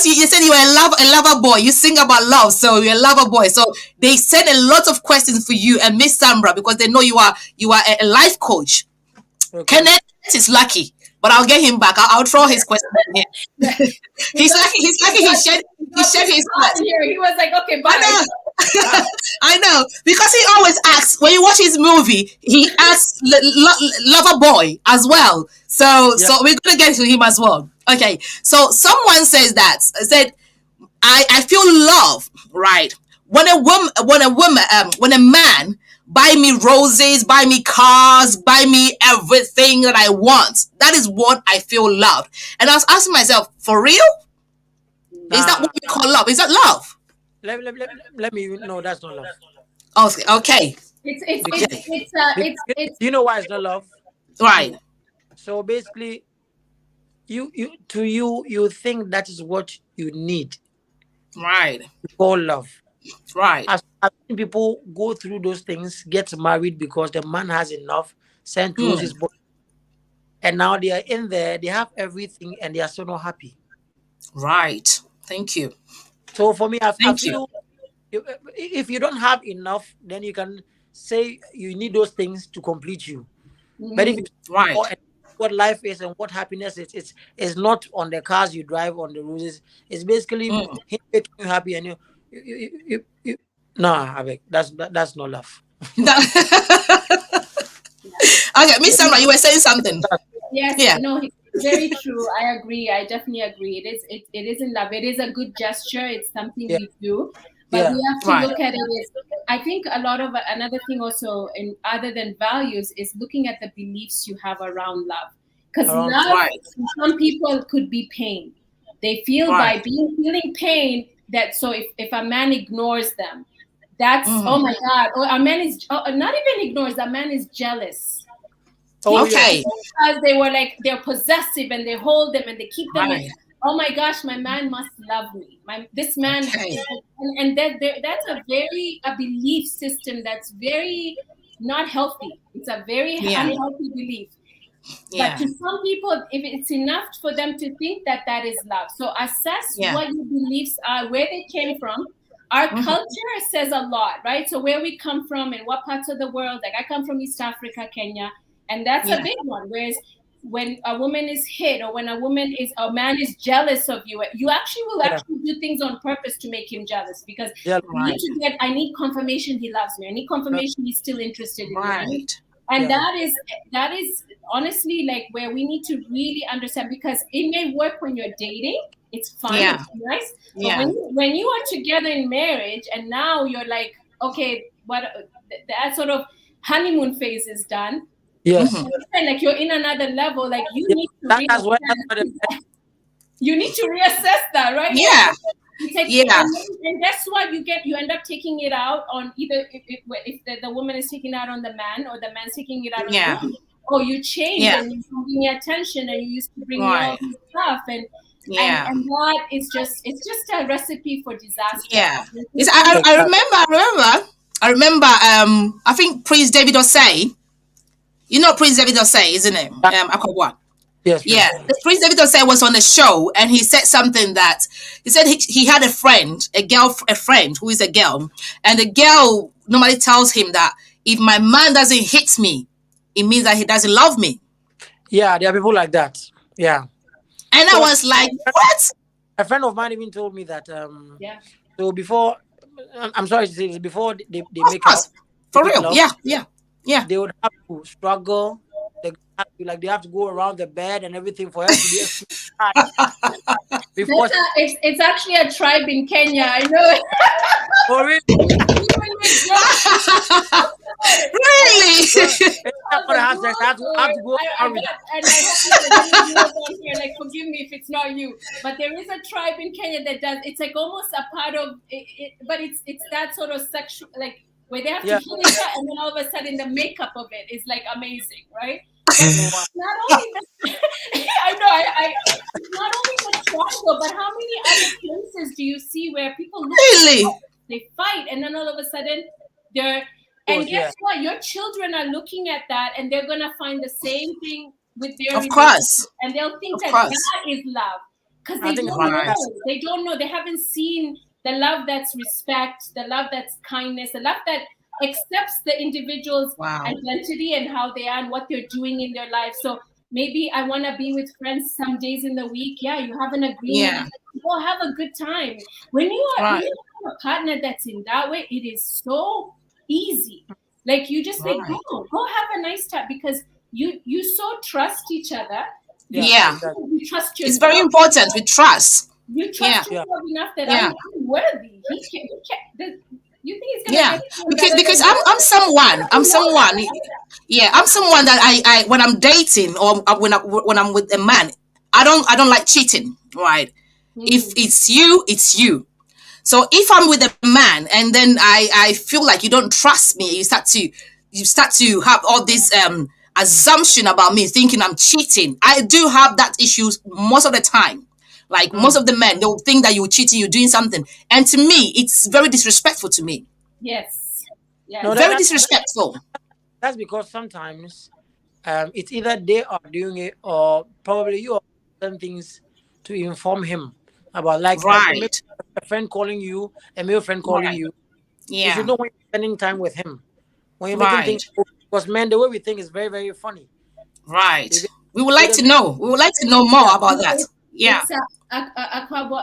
You said you were a lover boy. You sing about love, so you're a lover boy. So they sent a lot of questions for you and Miss Sambra, because they know you are a life coach. Kenneth is lucky, but I'll get him back. I'll throw his question in here. He's lucky. He shared his question. He was like, okay, bye. I know, because he always asks, when you watch his movie, he asks lover boy as well. So we're gonna get to him as well. Okay, so someone said I feel love, right? When a man buy me roses, buy me cars, buy me everything that I want, that is what I feel loved. And I was asking myself, for real? Is that what we call love? Is that love? Let me know that's not love. Okay. It's you know why it's not love? Right. So basically, you think that is what you need. Right. To call love. Right. I've seen people go through those things, get married because the man has enough, sent roses, and now they are in there, they have everything, and they are still not happy. Right. Thank you. So for me, I feel if you don't have enough, then you can say you need those things to complete you. But if what life is and what happiness is, it's not on the cars you drive, on the roses. It's basically him making you happy, and you I beg, that's not love. Okay, Miss Sandra, you were saying something. Yes. Yeah. No, very true. I agree. I definitely agree. It is in love. It is a good gesture. It's something we do, but we have to look at it as, I think a lot of another thing also, in other than values, is looking at the beliefs you have around love. Because love, some people could be pain. They feel by feeling pain that, so if a man ignores them, that's oh my God, or a man is not even ignores, a man is jealous. Okay. Because they were like, they're possessive and they hold them and they keep them in, oh my gosh, my man must love me. This man, and that's a belief system that's very not healthy. It's a very unhealthy belief. But to some people, if it's enough for them to think that is love. So assess what your beliefs are, where they came from. Our culture says a lot, right? So where we come from and what parts of the world, like I come from East Africa, Kenya, and that's a big one. Whereas when a woman is hit, or when a man is jealous of you, you actually will actually do things on purpose to make him jealous, because I need confirmation he loves me. I need confirmation he's still interested in me. And that is honestly like where we need to really understand, because it may work when you're dating. It's fun, it's nice. But when you are together in marriage and now you're like, okay, what that sort of honeymoon phase is done. Yes. Like you're in another level. Like you need to you need to reassess that, right? Yeah. And that's what you end up taking it out on either if the woman is taking it out on the man, or the man's taking it out on the woman. Or you change and you're giving me attention, and you used to bring me all this stuff, and that is just a recipe for disaster. Yeah. I remember I think Prince David Osei. You know Prince David Osei, isn't it? Akwaboah. Yes. Yeah. Prince David Osei was on the show, and he said something that he said he had a friend who is a girl, and the girl normally tells him that if my man doesn't hit me, it means that he doesn't love me. Yeah, there are people like that. Yeah. And I was like, what? A friend of mine even told me that so before, I'm sorry to say this, before they make up, for real, love, yeah, they would have to struggle. They have to go around the bed and everything for her to be before it's actually a tribe in Kenya. I know it. Oh, really? Really? I have to go. And I hope here, like, forgive me if it's not you, but there is a tribe in Kenya that does. It's like almost a part of it, but it's that sort of sexual, like where they have to heal each other, and then all of a sudden the makeup of it is like amazing, right? Not only I know not only the triangle, but how many other places do you see where people they fight, and then all of a sudden they're guess what? Your children are looking at that, and they're gonna find the same thing with their and they'll think that is love, because they don't know, they haven't seen the love that's respect, the love that's kindness, the love that accepts the individual's identity and how they are and what they're doing in their life. So maybe I want to be with friends some days in the week. Yeah, you have an agreement. Go have a good time. When you have a partner that's in that way, it is so easy. Like you just say, go have a nice time, because you so trust each other. Yeah. You trust yourself. It's very important. We trust. You trust yourself enough that I'm worthy. He can't. You think he's gonna because I'm someone that I when I'm dating or when I'm with a man, I don't like cheating, right? If it's you, it's you. So if I'm with a man and then I feel like you don't trust me, you start to have all this assumption about me, thinking I'm cheating. I do have that issue most of the time. Like most of the men, they'll think that you're cheating, you're doing something. And to me, it's very disrespectful to me. Yes. No, very disrespectful. That's because sometimes it's either they are doing it, or probably you are doing things to inform him about, like a friend calling you, a male friend calling you. Yeah. You should know when you're spending time with him. When you're making things, because man, the way we think is very, very funny. Right. We would like to know. We would like to know more about that. Yeah.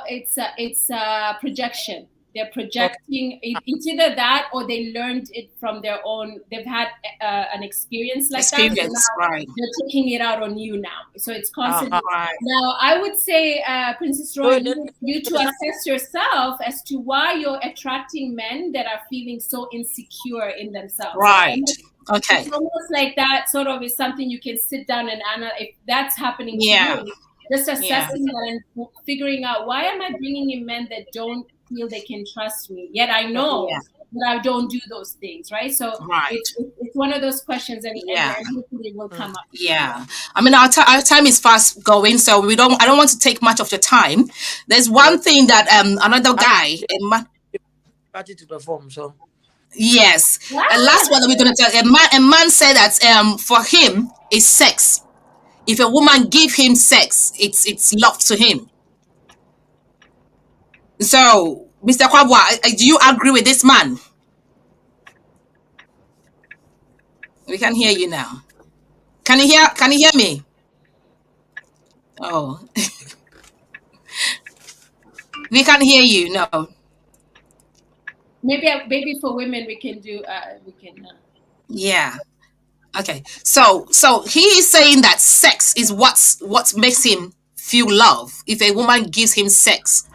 It's a projection. they're projecting. It's either that or they learned it from their own. They've had an experience like that. So right. They're taking it out on you now. So it's constantly. Right. Now, I would say, Princess Roy, you to assess yourself as to why you're attracting men that are feeling so insecure in themselves. Right. Okay. It's almost like that sort of is something you can sit down and analyze. If that's happening to you, just assessing that and figuring out, why am I bringing in men that don't feel they can trust me? Yet I know that I don't do those things, right? So it's one of those questions, and hopefully it will come up. Yeah. I mean, our time is fast going, so I don't want to take much of your time. There's one thing that another guy party to perform, so. Yes. And last one that we're going to tell, a man said that for him is sex. If a woman give him sex, it's love to him. So, Mr. Kwabwa, do you agree with this man? We can hear you now. Can you hear me? Oh. We can hear you. No. Maybe for women we can do Yeah. Okay, so he is saying that sex is what makes him feel love. If a woman gives him sex,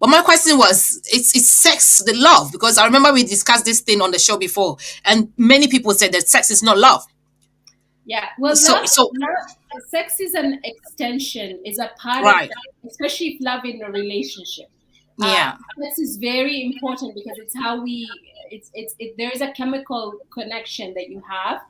but my question was, it's sex the love? Because I remember we discussed this thing on the show before, and many people said that sex is not love. Yeah, well, sex is an extension, is a part of that, especially if love in a relationship. Sex is very important because it's how there is a chemical connection that you have.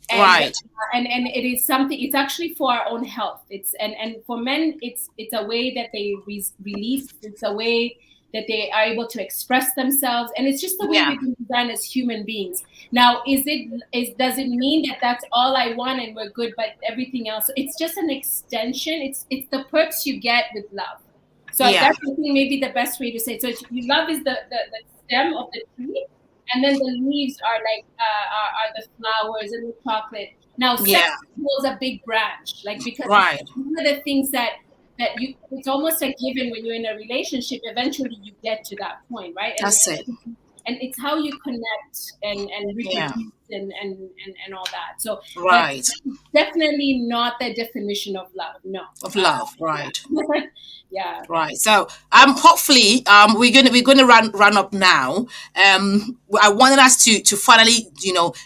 And, and it is something, it's actually for our own health. And for men, it's a way that they release, it's a way that they are able to express themselves, and it's just the way we've been designed as human beings. Now, does it mean that that's all I want and we're good, but everything else, it's just an extension. It's the perks you get with love. So that's I think maybe the best way to say it. So love is the stem of the tree, and then the leaves are like are the flowers and the chocolate. Now, sex was a big branch, like, because one of the things that you, it's almost like given when you're in a relationship. Eventually, you get to that point, right? That's it. And it's how you connect and reproduce and all that. So definitely not the definition of love. No. Of love, right? Yeah. Right. So hopefully we're gonna run up now. I wanted us to finally,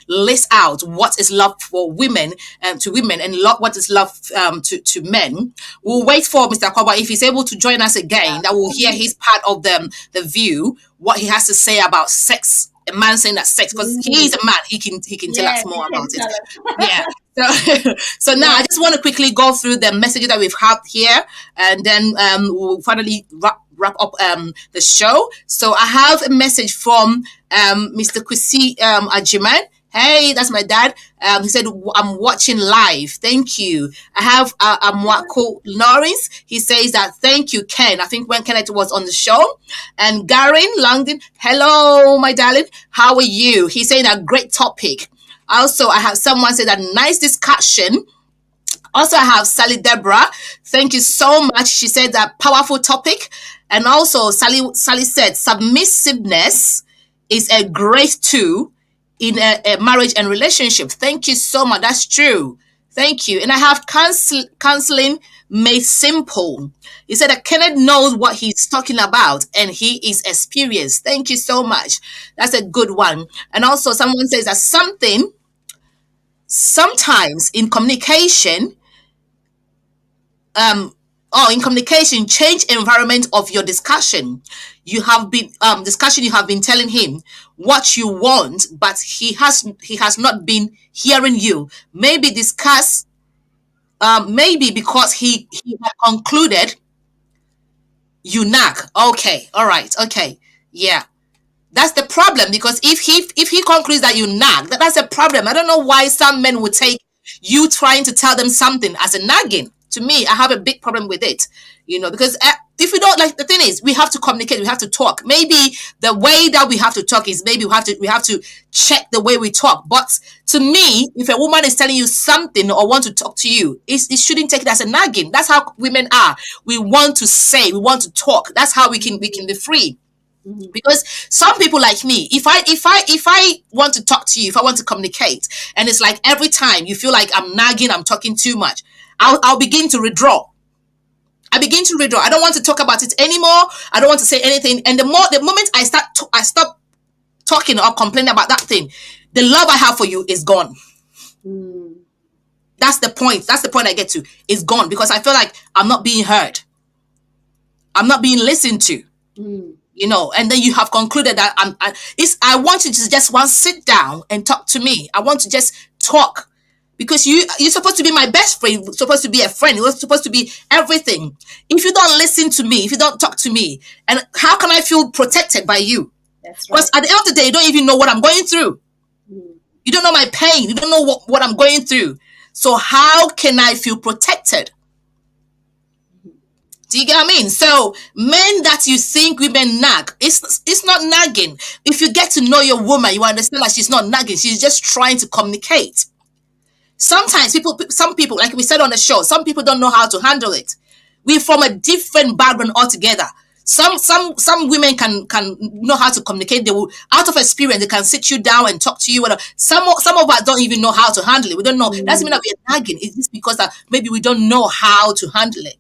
list out what is love for women to women, and what is love to men. We'll wait for Mr. Kwabwa, if he's able to join us again, that we'll hear his part of the view, what he has to say about sex. A man saying that sex, because he's a man, he can tell us more about it. So now I just want to quickly go through the messages that we've had here, and then we'll finally wrap up the show. So I have a message from Mr. Kwesi Ajiman. Hey, that's my dad. He said, I'm watching live. Thank you. I have Amwako Lawrence. He says that, thank you, Ken. I think when Kenneth was on the show. And Garin Langdon. Hello, my darling. How are you? He's saying a great topic. Also, I have someone say that nice discussion. Also, I have Sally Deborah. Thank you so much. She said that powerful topic. And also, Sally said submissiveness is a great tool in a marriage and relationship. Thank you so much. That's true. Thank you. And I have counseling made simple. He said that Kenneth knows what he's talking about and he is experienced. Thank you so much. That's a good one. And also someone says that sometimes in communication, change environment of your discussion. You have been you have been telling him what you want, but he has not been hearing you. Maybe discuss, maybe because he had concluded you nag. Okay, all right, okay, yeah. That's the problem, because if he concludes that you nag, that's a problem. I don't know why some men would take you trying to tell them something as a nagging. To me, I have a big problem with it, because if we don't, like, the thing is, we have to communicate, we have to talk. Maybe the way that we have to talk is maybe we have to check the way we talk. But to me, if a woman is telling you something or want to talk to you, it shouldn't take it as a nagging. That's how women are. We want to say, we want to talk. That's how we can be free. Because some people like me, if I want to talk to you, if I want to communicate, and it's like every time you feel like I'm nagging, I'm talking too much, I'll begin to withdraw. I begin to withdraw. I don't want to talk about it anymore. I don't want to say anything. And the moment I stop talking or complaining about that thing, the love I have for you is gone. That's the point. That's the point I get to. It's gone because I feel like I'm not being heard. I'm not being listened to. You know, and then you have concluded that I want you to just sit down and talk to me. I want to just talk. Because you're supposed to be my best friend, you're supposed to be a friend, you're supposed to be everything. If you don't listen to me, if you don't talk to me, and how can I feel protected by you? That's right. Because at the end of the day, you don't even know what I'm going through. You don't know my pain. You don't know what I'm going through. So how can I feel protected? Do you get what I mean? So men that you think women nag, it's not nagging. If you get to know your woman, you understand that she's not nagging. She's just trying to communicate. Sometimes some people, like we said on the show, some people don't know how to handle it. We're from a different background altogether. Some women can know how to communicate. They will, out of experience, they can sit you down and talk to you. Whatever. Some of us don't even know how to handle it. We don't know. That's mean that we're nagging. It's just because that maybe we don't know how to handle it.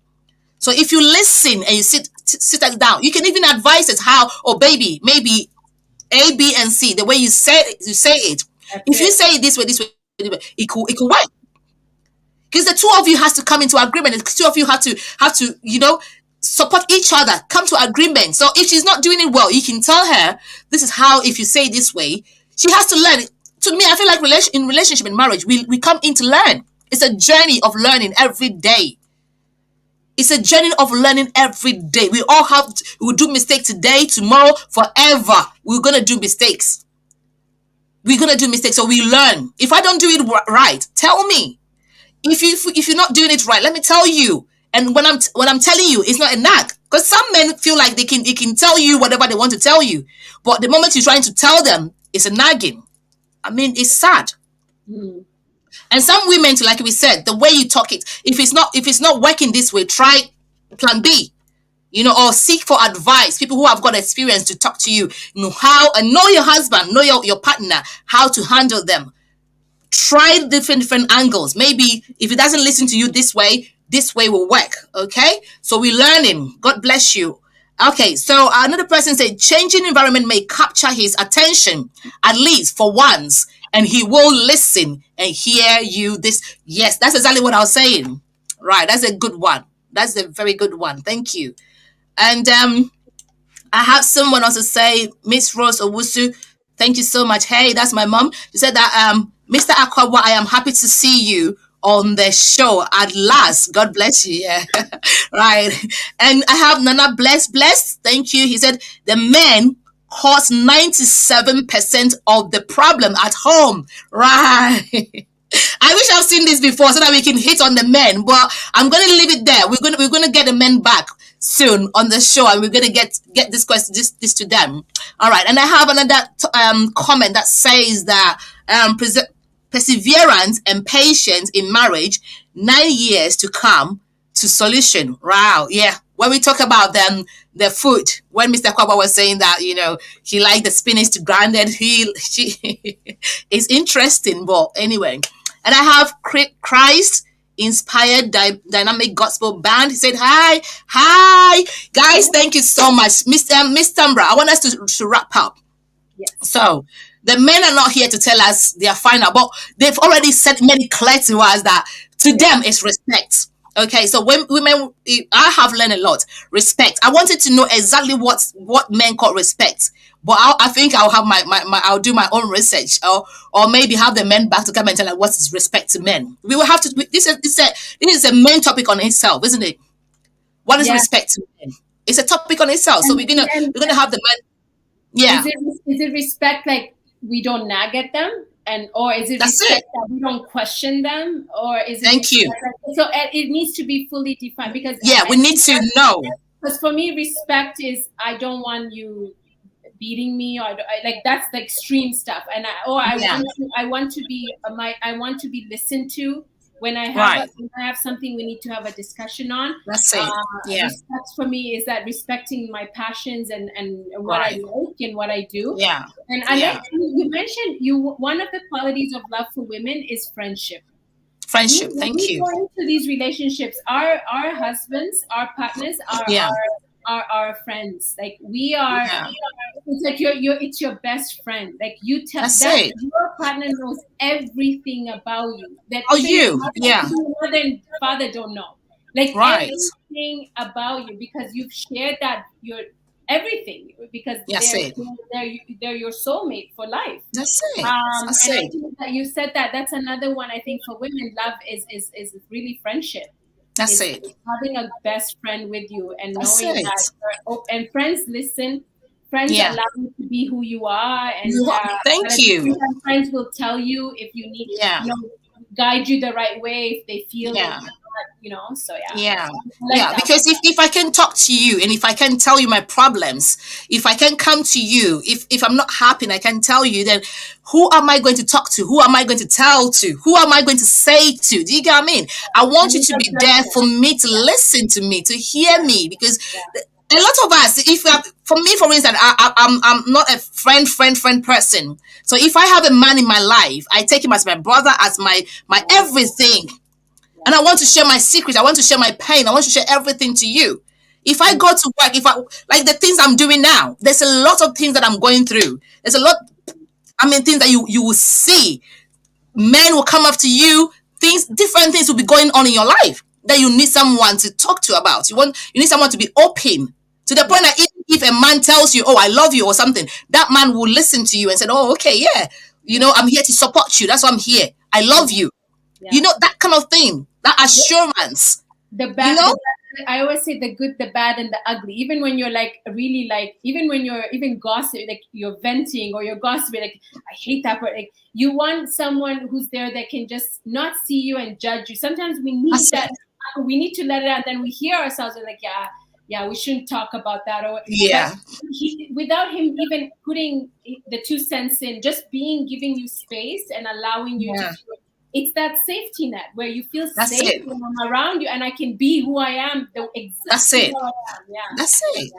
So if you listen and you sit us down, you can even advise us how. Oh, baby, maybe A, B, and C. The way you say it. If you say it this way, it could work. Because the two of you has to come into agreement. The two of you have to support each other, come to agreement. So if she's not doing it well, you can tell her this is how. If you say it this way, she has to learn. To me, I feel like in relationship, in marriage, we come in to learn. It's a journey of learning every day. It's a journey of learning every day. We will do mistakes today, tomorrow, forever. We're gonna do mistakes. So we learn. If I don't do it right, tell me. If you're not doing it right, let me tell you. And when I'm telling you, it's not a nag. Because some men feel like they can tell you whatever they want to tell you, but the moment you're trying to tell them, it's a nagging. I mean, it's sad. And some women, like we said, the way you talk it, if it's not working this way, try plan B. Or seek for advice. People who have got experience to talk to you, how, and know your husband, know your partner, how to handle them. Try different angles. Maybe if he doesn't listen to you this way will work. Okay, so we're learning. God bless you. Okay, so another person said changing environment may capture his attention, at least for once, and he will listen and hear you. Yes, that's exactly what I was saying. Right, that's a good one. That's a very good one. Thank you. And I have someone also say, Miss Rose Owusu, thank you so much. Hey, that's my mom. She said that Mr. Akwaboah, I am happy to see you on the show at last. God bless you. Yeah. Right. And I have Nana Bless. Thank you. He said the men cause 97% of the problem at home. Right. I wish I've seen this before so that we can hit on the men, but I'm going to leave it there. We're going to get the men back soon on the show, and we're going to get this question, this to them. All right. And I have another comment that says that perseverance and patience in marriage, 9 years to come to solution. Wow. Yeah. When we talk about the food, when Mr. Akwaboah was saying that, he liked the spinach to grounded, it's interesting. But anyway, and I have Christ Inspired Dynamic Gospel Band. He said, hi, guys. Thank you so much. Miss Tambra, I want us to wrap up. Yes. So the men are not here to tell us they are final, but they've already said many clear to us that to them it's respect. Okay, so when women, I have learned a lot. Respect. I wanted to know exactly what men call respect, but I think I'll have I'll do my own research, or maybe have the men back to come and tell us what is respect to men. We will have to. This is a main topic on itself, isn't it? What is respect to men? It's a topic on itself. So we're gonna have the men. Yeah. Is it respect like we don't nag at them? Or is it respect that we don't question them? Or is it Thank you. So it needs to be fully defined, because we need to know. Because for me, respect is I don't want you beating me, or like that's the extreme stuff. And I want to be listened to, When I have something we need to have a discussion on. That's it. Respect for me is that respecting my passions and what I like and what I do. Yeah. And I like you mentioned one of the qualities of love for women is friendship. Thank you. Go into these relationships, our husbands, our partners are our friends. Like we are. It's like it's your best friend. Like you tell that your partner knows everything about you. That mother and father don't know. Like everything about you, because you've shared that everything, because they're your soulmate for life. That's it. And I think that you said that's another one. I think for women, love is really friendship. That's it. Having a best friend with you and knowing that, and friends listen. Friends allow you to be who you are, and thank you. Friends will tell you if you need, guide you the right way if they feel because if I can talk to you and if I can tell you my problems, if I can come to you, if I'm not happy and I can tell you, then who am I going to talk to? Who am I going to tell to? Who am I going to say to? Do you get what I mean? I want you to be there for me, to listen to me, to hear me, because a lot of us, for me, for instance, I'm not a friend person. So if I have a man in my life, I take him as my brother, as my everything. And I want to share my secrets. I want to share my pain. I want to share everything to you. If I go to work, like the things I'm doing now, there's a lot of things that I'm going through. There's a lot, things that you will see. Men will come up to you. Different things will be going on in your life that you need someone to talk to about. You need someone to be open, to the point that if a man tells you, "Oh, I love you" or something, that man will listen to you and say, "Oh, okay, yeah. I'm here to support you. That's why I'm here. I love you." Yeah. That kind of thing, that assurance. The bad, I always say the good, the bad, and the ugly. Even when you're even when you're gossiping, like you're venting or you're gossiping, like I hate that part. Like you want someone who's there that can just not see you and judge you. Sometimes we need that. We need to let it out. Then we hear ourselves and like, we shouldn't talk about that. Or without him even putting the 2 cents in, just giving you space and allowing you to. It's that safety net where you feel safe when I'm around you and I can be who I am. That's it. That's it.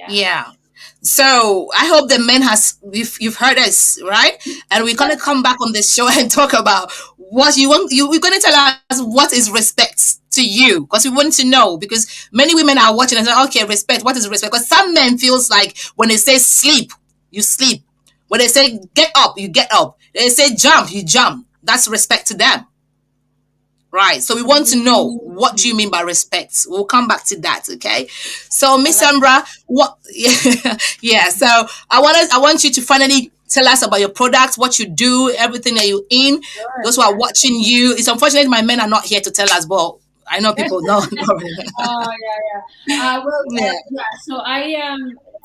Yeah. So I hope the men you've heard us, right? And we're gonna come back on the show and talk about what you want. We're gonna tell us what is respect to you, because we want to know. Because many women are watching and say, "Okay, respect. What is respect?" Because some men feels like when they say sleep, you sleep. When they say get up, you get up. They say jump, you jump. That's respect to them. Right. So we want to know, what do you mean by respect? We'll come back to that. Okay. So Miss Ambra, what? Yeah. So I want you to finally tell us about your products, what you do, everything that you're in. Sure. Those who are watching you. It's unfortunate my men are not here to tell us, but I know people know. So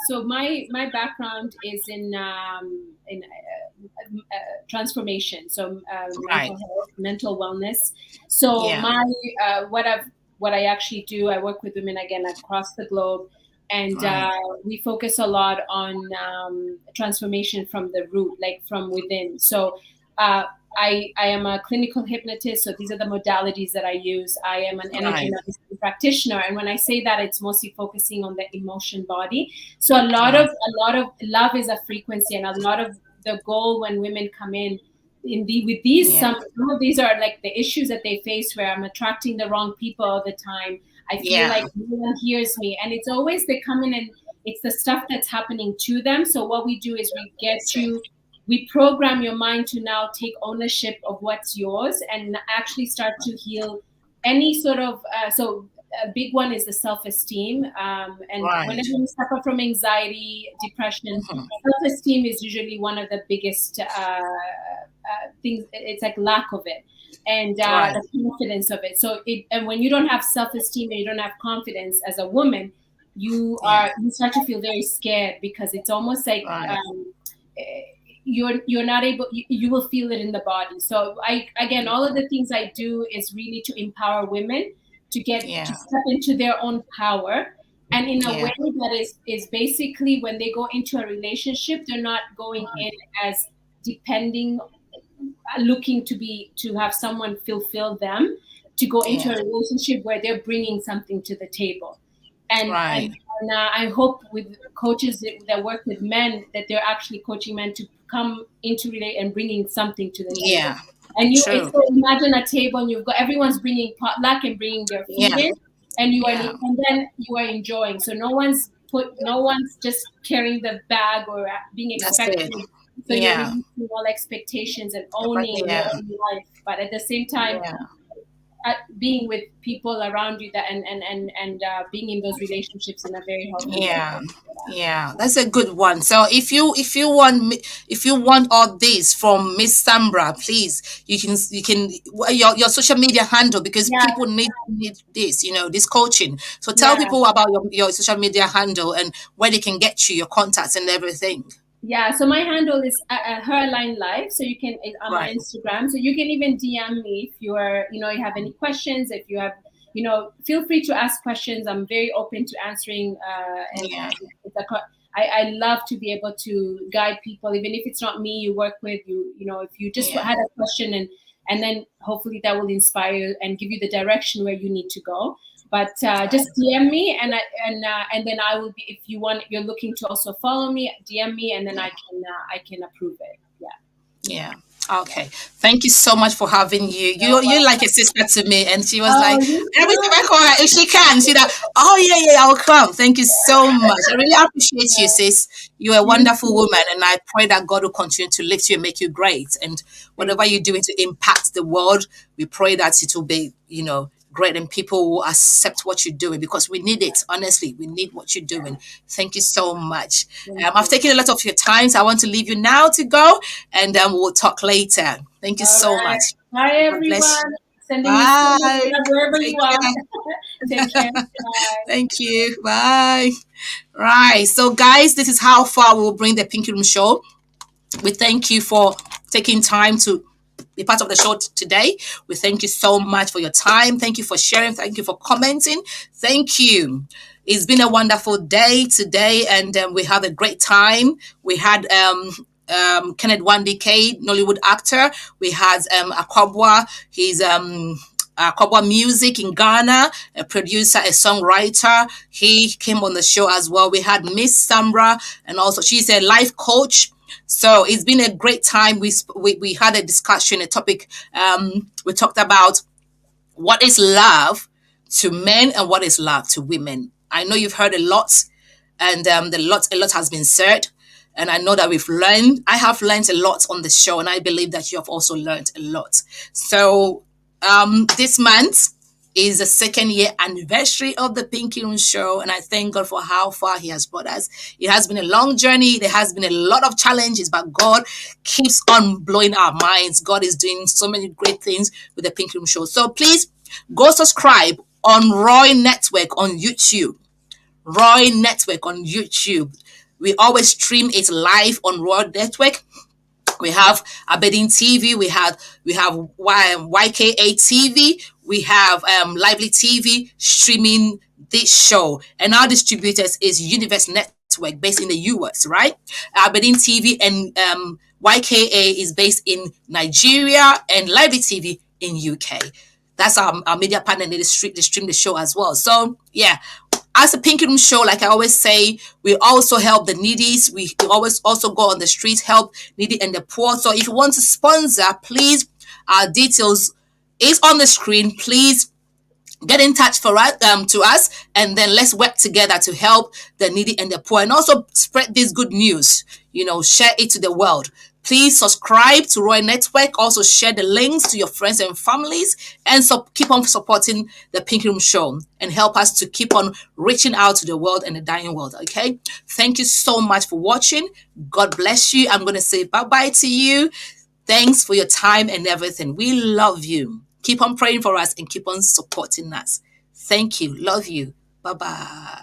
so my background is in transformation, so mental wellness. So what I actually do, I work with women again across the globe, and we focus a lot on transformation from the root, like from within. So I am a clinical hypnotist, so these are the modalities that I use. I am an energy medicine practitioner, and when I say that, it's mostly focusing on the emotion body. So a lot of love is a frequency, and a lot of the goal when women come in with these, some of these are like the issues that they face, where I'm attracting the wrong people all the time. I feel like no one hears me, and it's always they come in and it's the stuff that's happening to them. So what we do is we program your mind to now take ownership of what's yours and actually start to heal any sort of, so a big one is the self-esteem. And whenever you suffer from anxiety, depression, self-esteem is usually one of the biggest things. It's like lack of it. And the confidence of it. So and when you don't have self-esteem and you don't have confidence as a woman, you start to feel very scared, because it's almost like you're not able, you will feel it in the body. So all of the things I do is really to empower women to get to step into their own power, and in a way that is basically when they go into a relationship, they're not going in as depending looking to have someone fulfill them, to go into a relationship where they're bringing something to the table. And I hope with coaches that work with men that they're actually coaching men to come into relate and bringing something to the table. And so imagine a table and you've got everyone's bringing potluck and bringing their food in, and and then you are enjoying. So no one's just carrying the bag or being expected. So you're releasing all expectations and owning your own life, but at the same time, being with people around you that and being in those relationships in a very healthy way. That's a good one. So if you want all this from Miss Sambra, please you can your social media handle, because people need this, this coaching. So tell people about your social media handle and where they can get you, your contacts and everything. Yeah, so my handle is Herline Life. So you can on my Instagram. So you can even DM me if you are, you have any questions. If you have, feel free to ask questions. I'm very open to answering. I love to be able to guide people, even if it's not me you work with. If you just had a question and then hopefully that will inspire you and give you the direction where you need to go. But just DM me and then I will be, if you're looking to also follow me, DM me and then I can approve it. Yeah. Okay. Thank you so much for having you. You're like a sister to me. And she was like, every time I call her, if she can, she's like, I'll come. Thank you so much. I really appreciate you, sis. You're a wonderful woman. And I pray that God will continue to lift you and make you great. And whatever you're doing to impact the world, we pray that it will be, great, and people will accept what you're doing, because we need it. Honestly, we need what you're doing. Thank you so much. I've taken a lot of your time, so I want to leave you now to go, and we'll talk later. Thank you so much. Bye, everyone. Bye. Wherever you are. Take care. Bye. Thank you. Bye. Right. So, guys, this is how far we'll bring the Pinky Room Show. We thank you for taking time to be part of the show today. We thank you so much for your time. Thank you for sharing. Thank you for commenting. Thank you. It's been a wonderful day today, and we had a great time. We had Kenneth Wandike, Nollywood actor. We had Akwabwa. He's Akwabwa Music in Ghana, a producer, a songwriter. He came on the show as well. We had Miss Sambra, and also she's a life coach. So it's been a great time. We had a discussion, a topic. We talked about what is love to men and what is love to women. I know you've heard a lot, and a lot has been said. And I know that we've learned. I have learned a lot on the show, and I believe that you have also learned a lot. So this month is the 2nd year anniversary of the Pinky Room Show, and I thank God for how far He has brought us. It has been a long journey. There has been a lot of challenges, but God keeps on blowing our minds. God is doing so many great things with the Pinky Room Show. So please go subscribe on Roy Network on YouTube. Roy Network on YouTube. We always stream it live on Roy Network. We have Abedin TV. We have YKA TV. We have Lively TV streaming this show. And our distributors is Universe Network, based in the US, right? Abedin TV and YKA is based in Nigeria, and Lively TV in UK. That's our media partner. They stream the show as well. So yeah. As a Pinky Room Show, like I always say, we also help the needies. We always also go on the streets, help needy and the poor. So if you want to sponsor, please, our details is on the screen. Please get in touch to us, and then let's work together to help the needy and the poor, and also spread this good news. Share it to the world. Please subscribe to Roy Network. Also share the links to your friends and families, and keep on supporting the Pinky Room Show and help us to keep on reaching out to the world and the dying world. Okay. Thank you so much for watching. God bless you. I'm going to say bye-bye to you. Thanks for your time and everything. We love you. Keep on praying for us and keep on supporting us. Thank you. Love you. Bye-bye.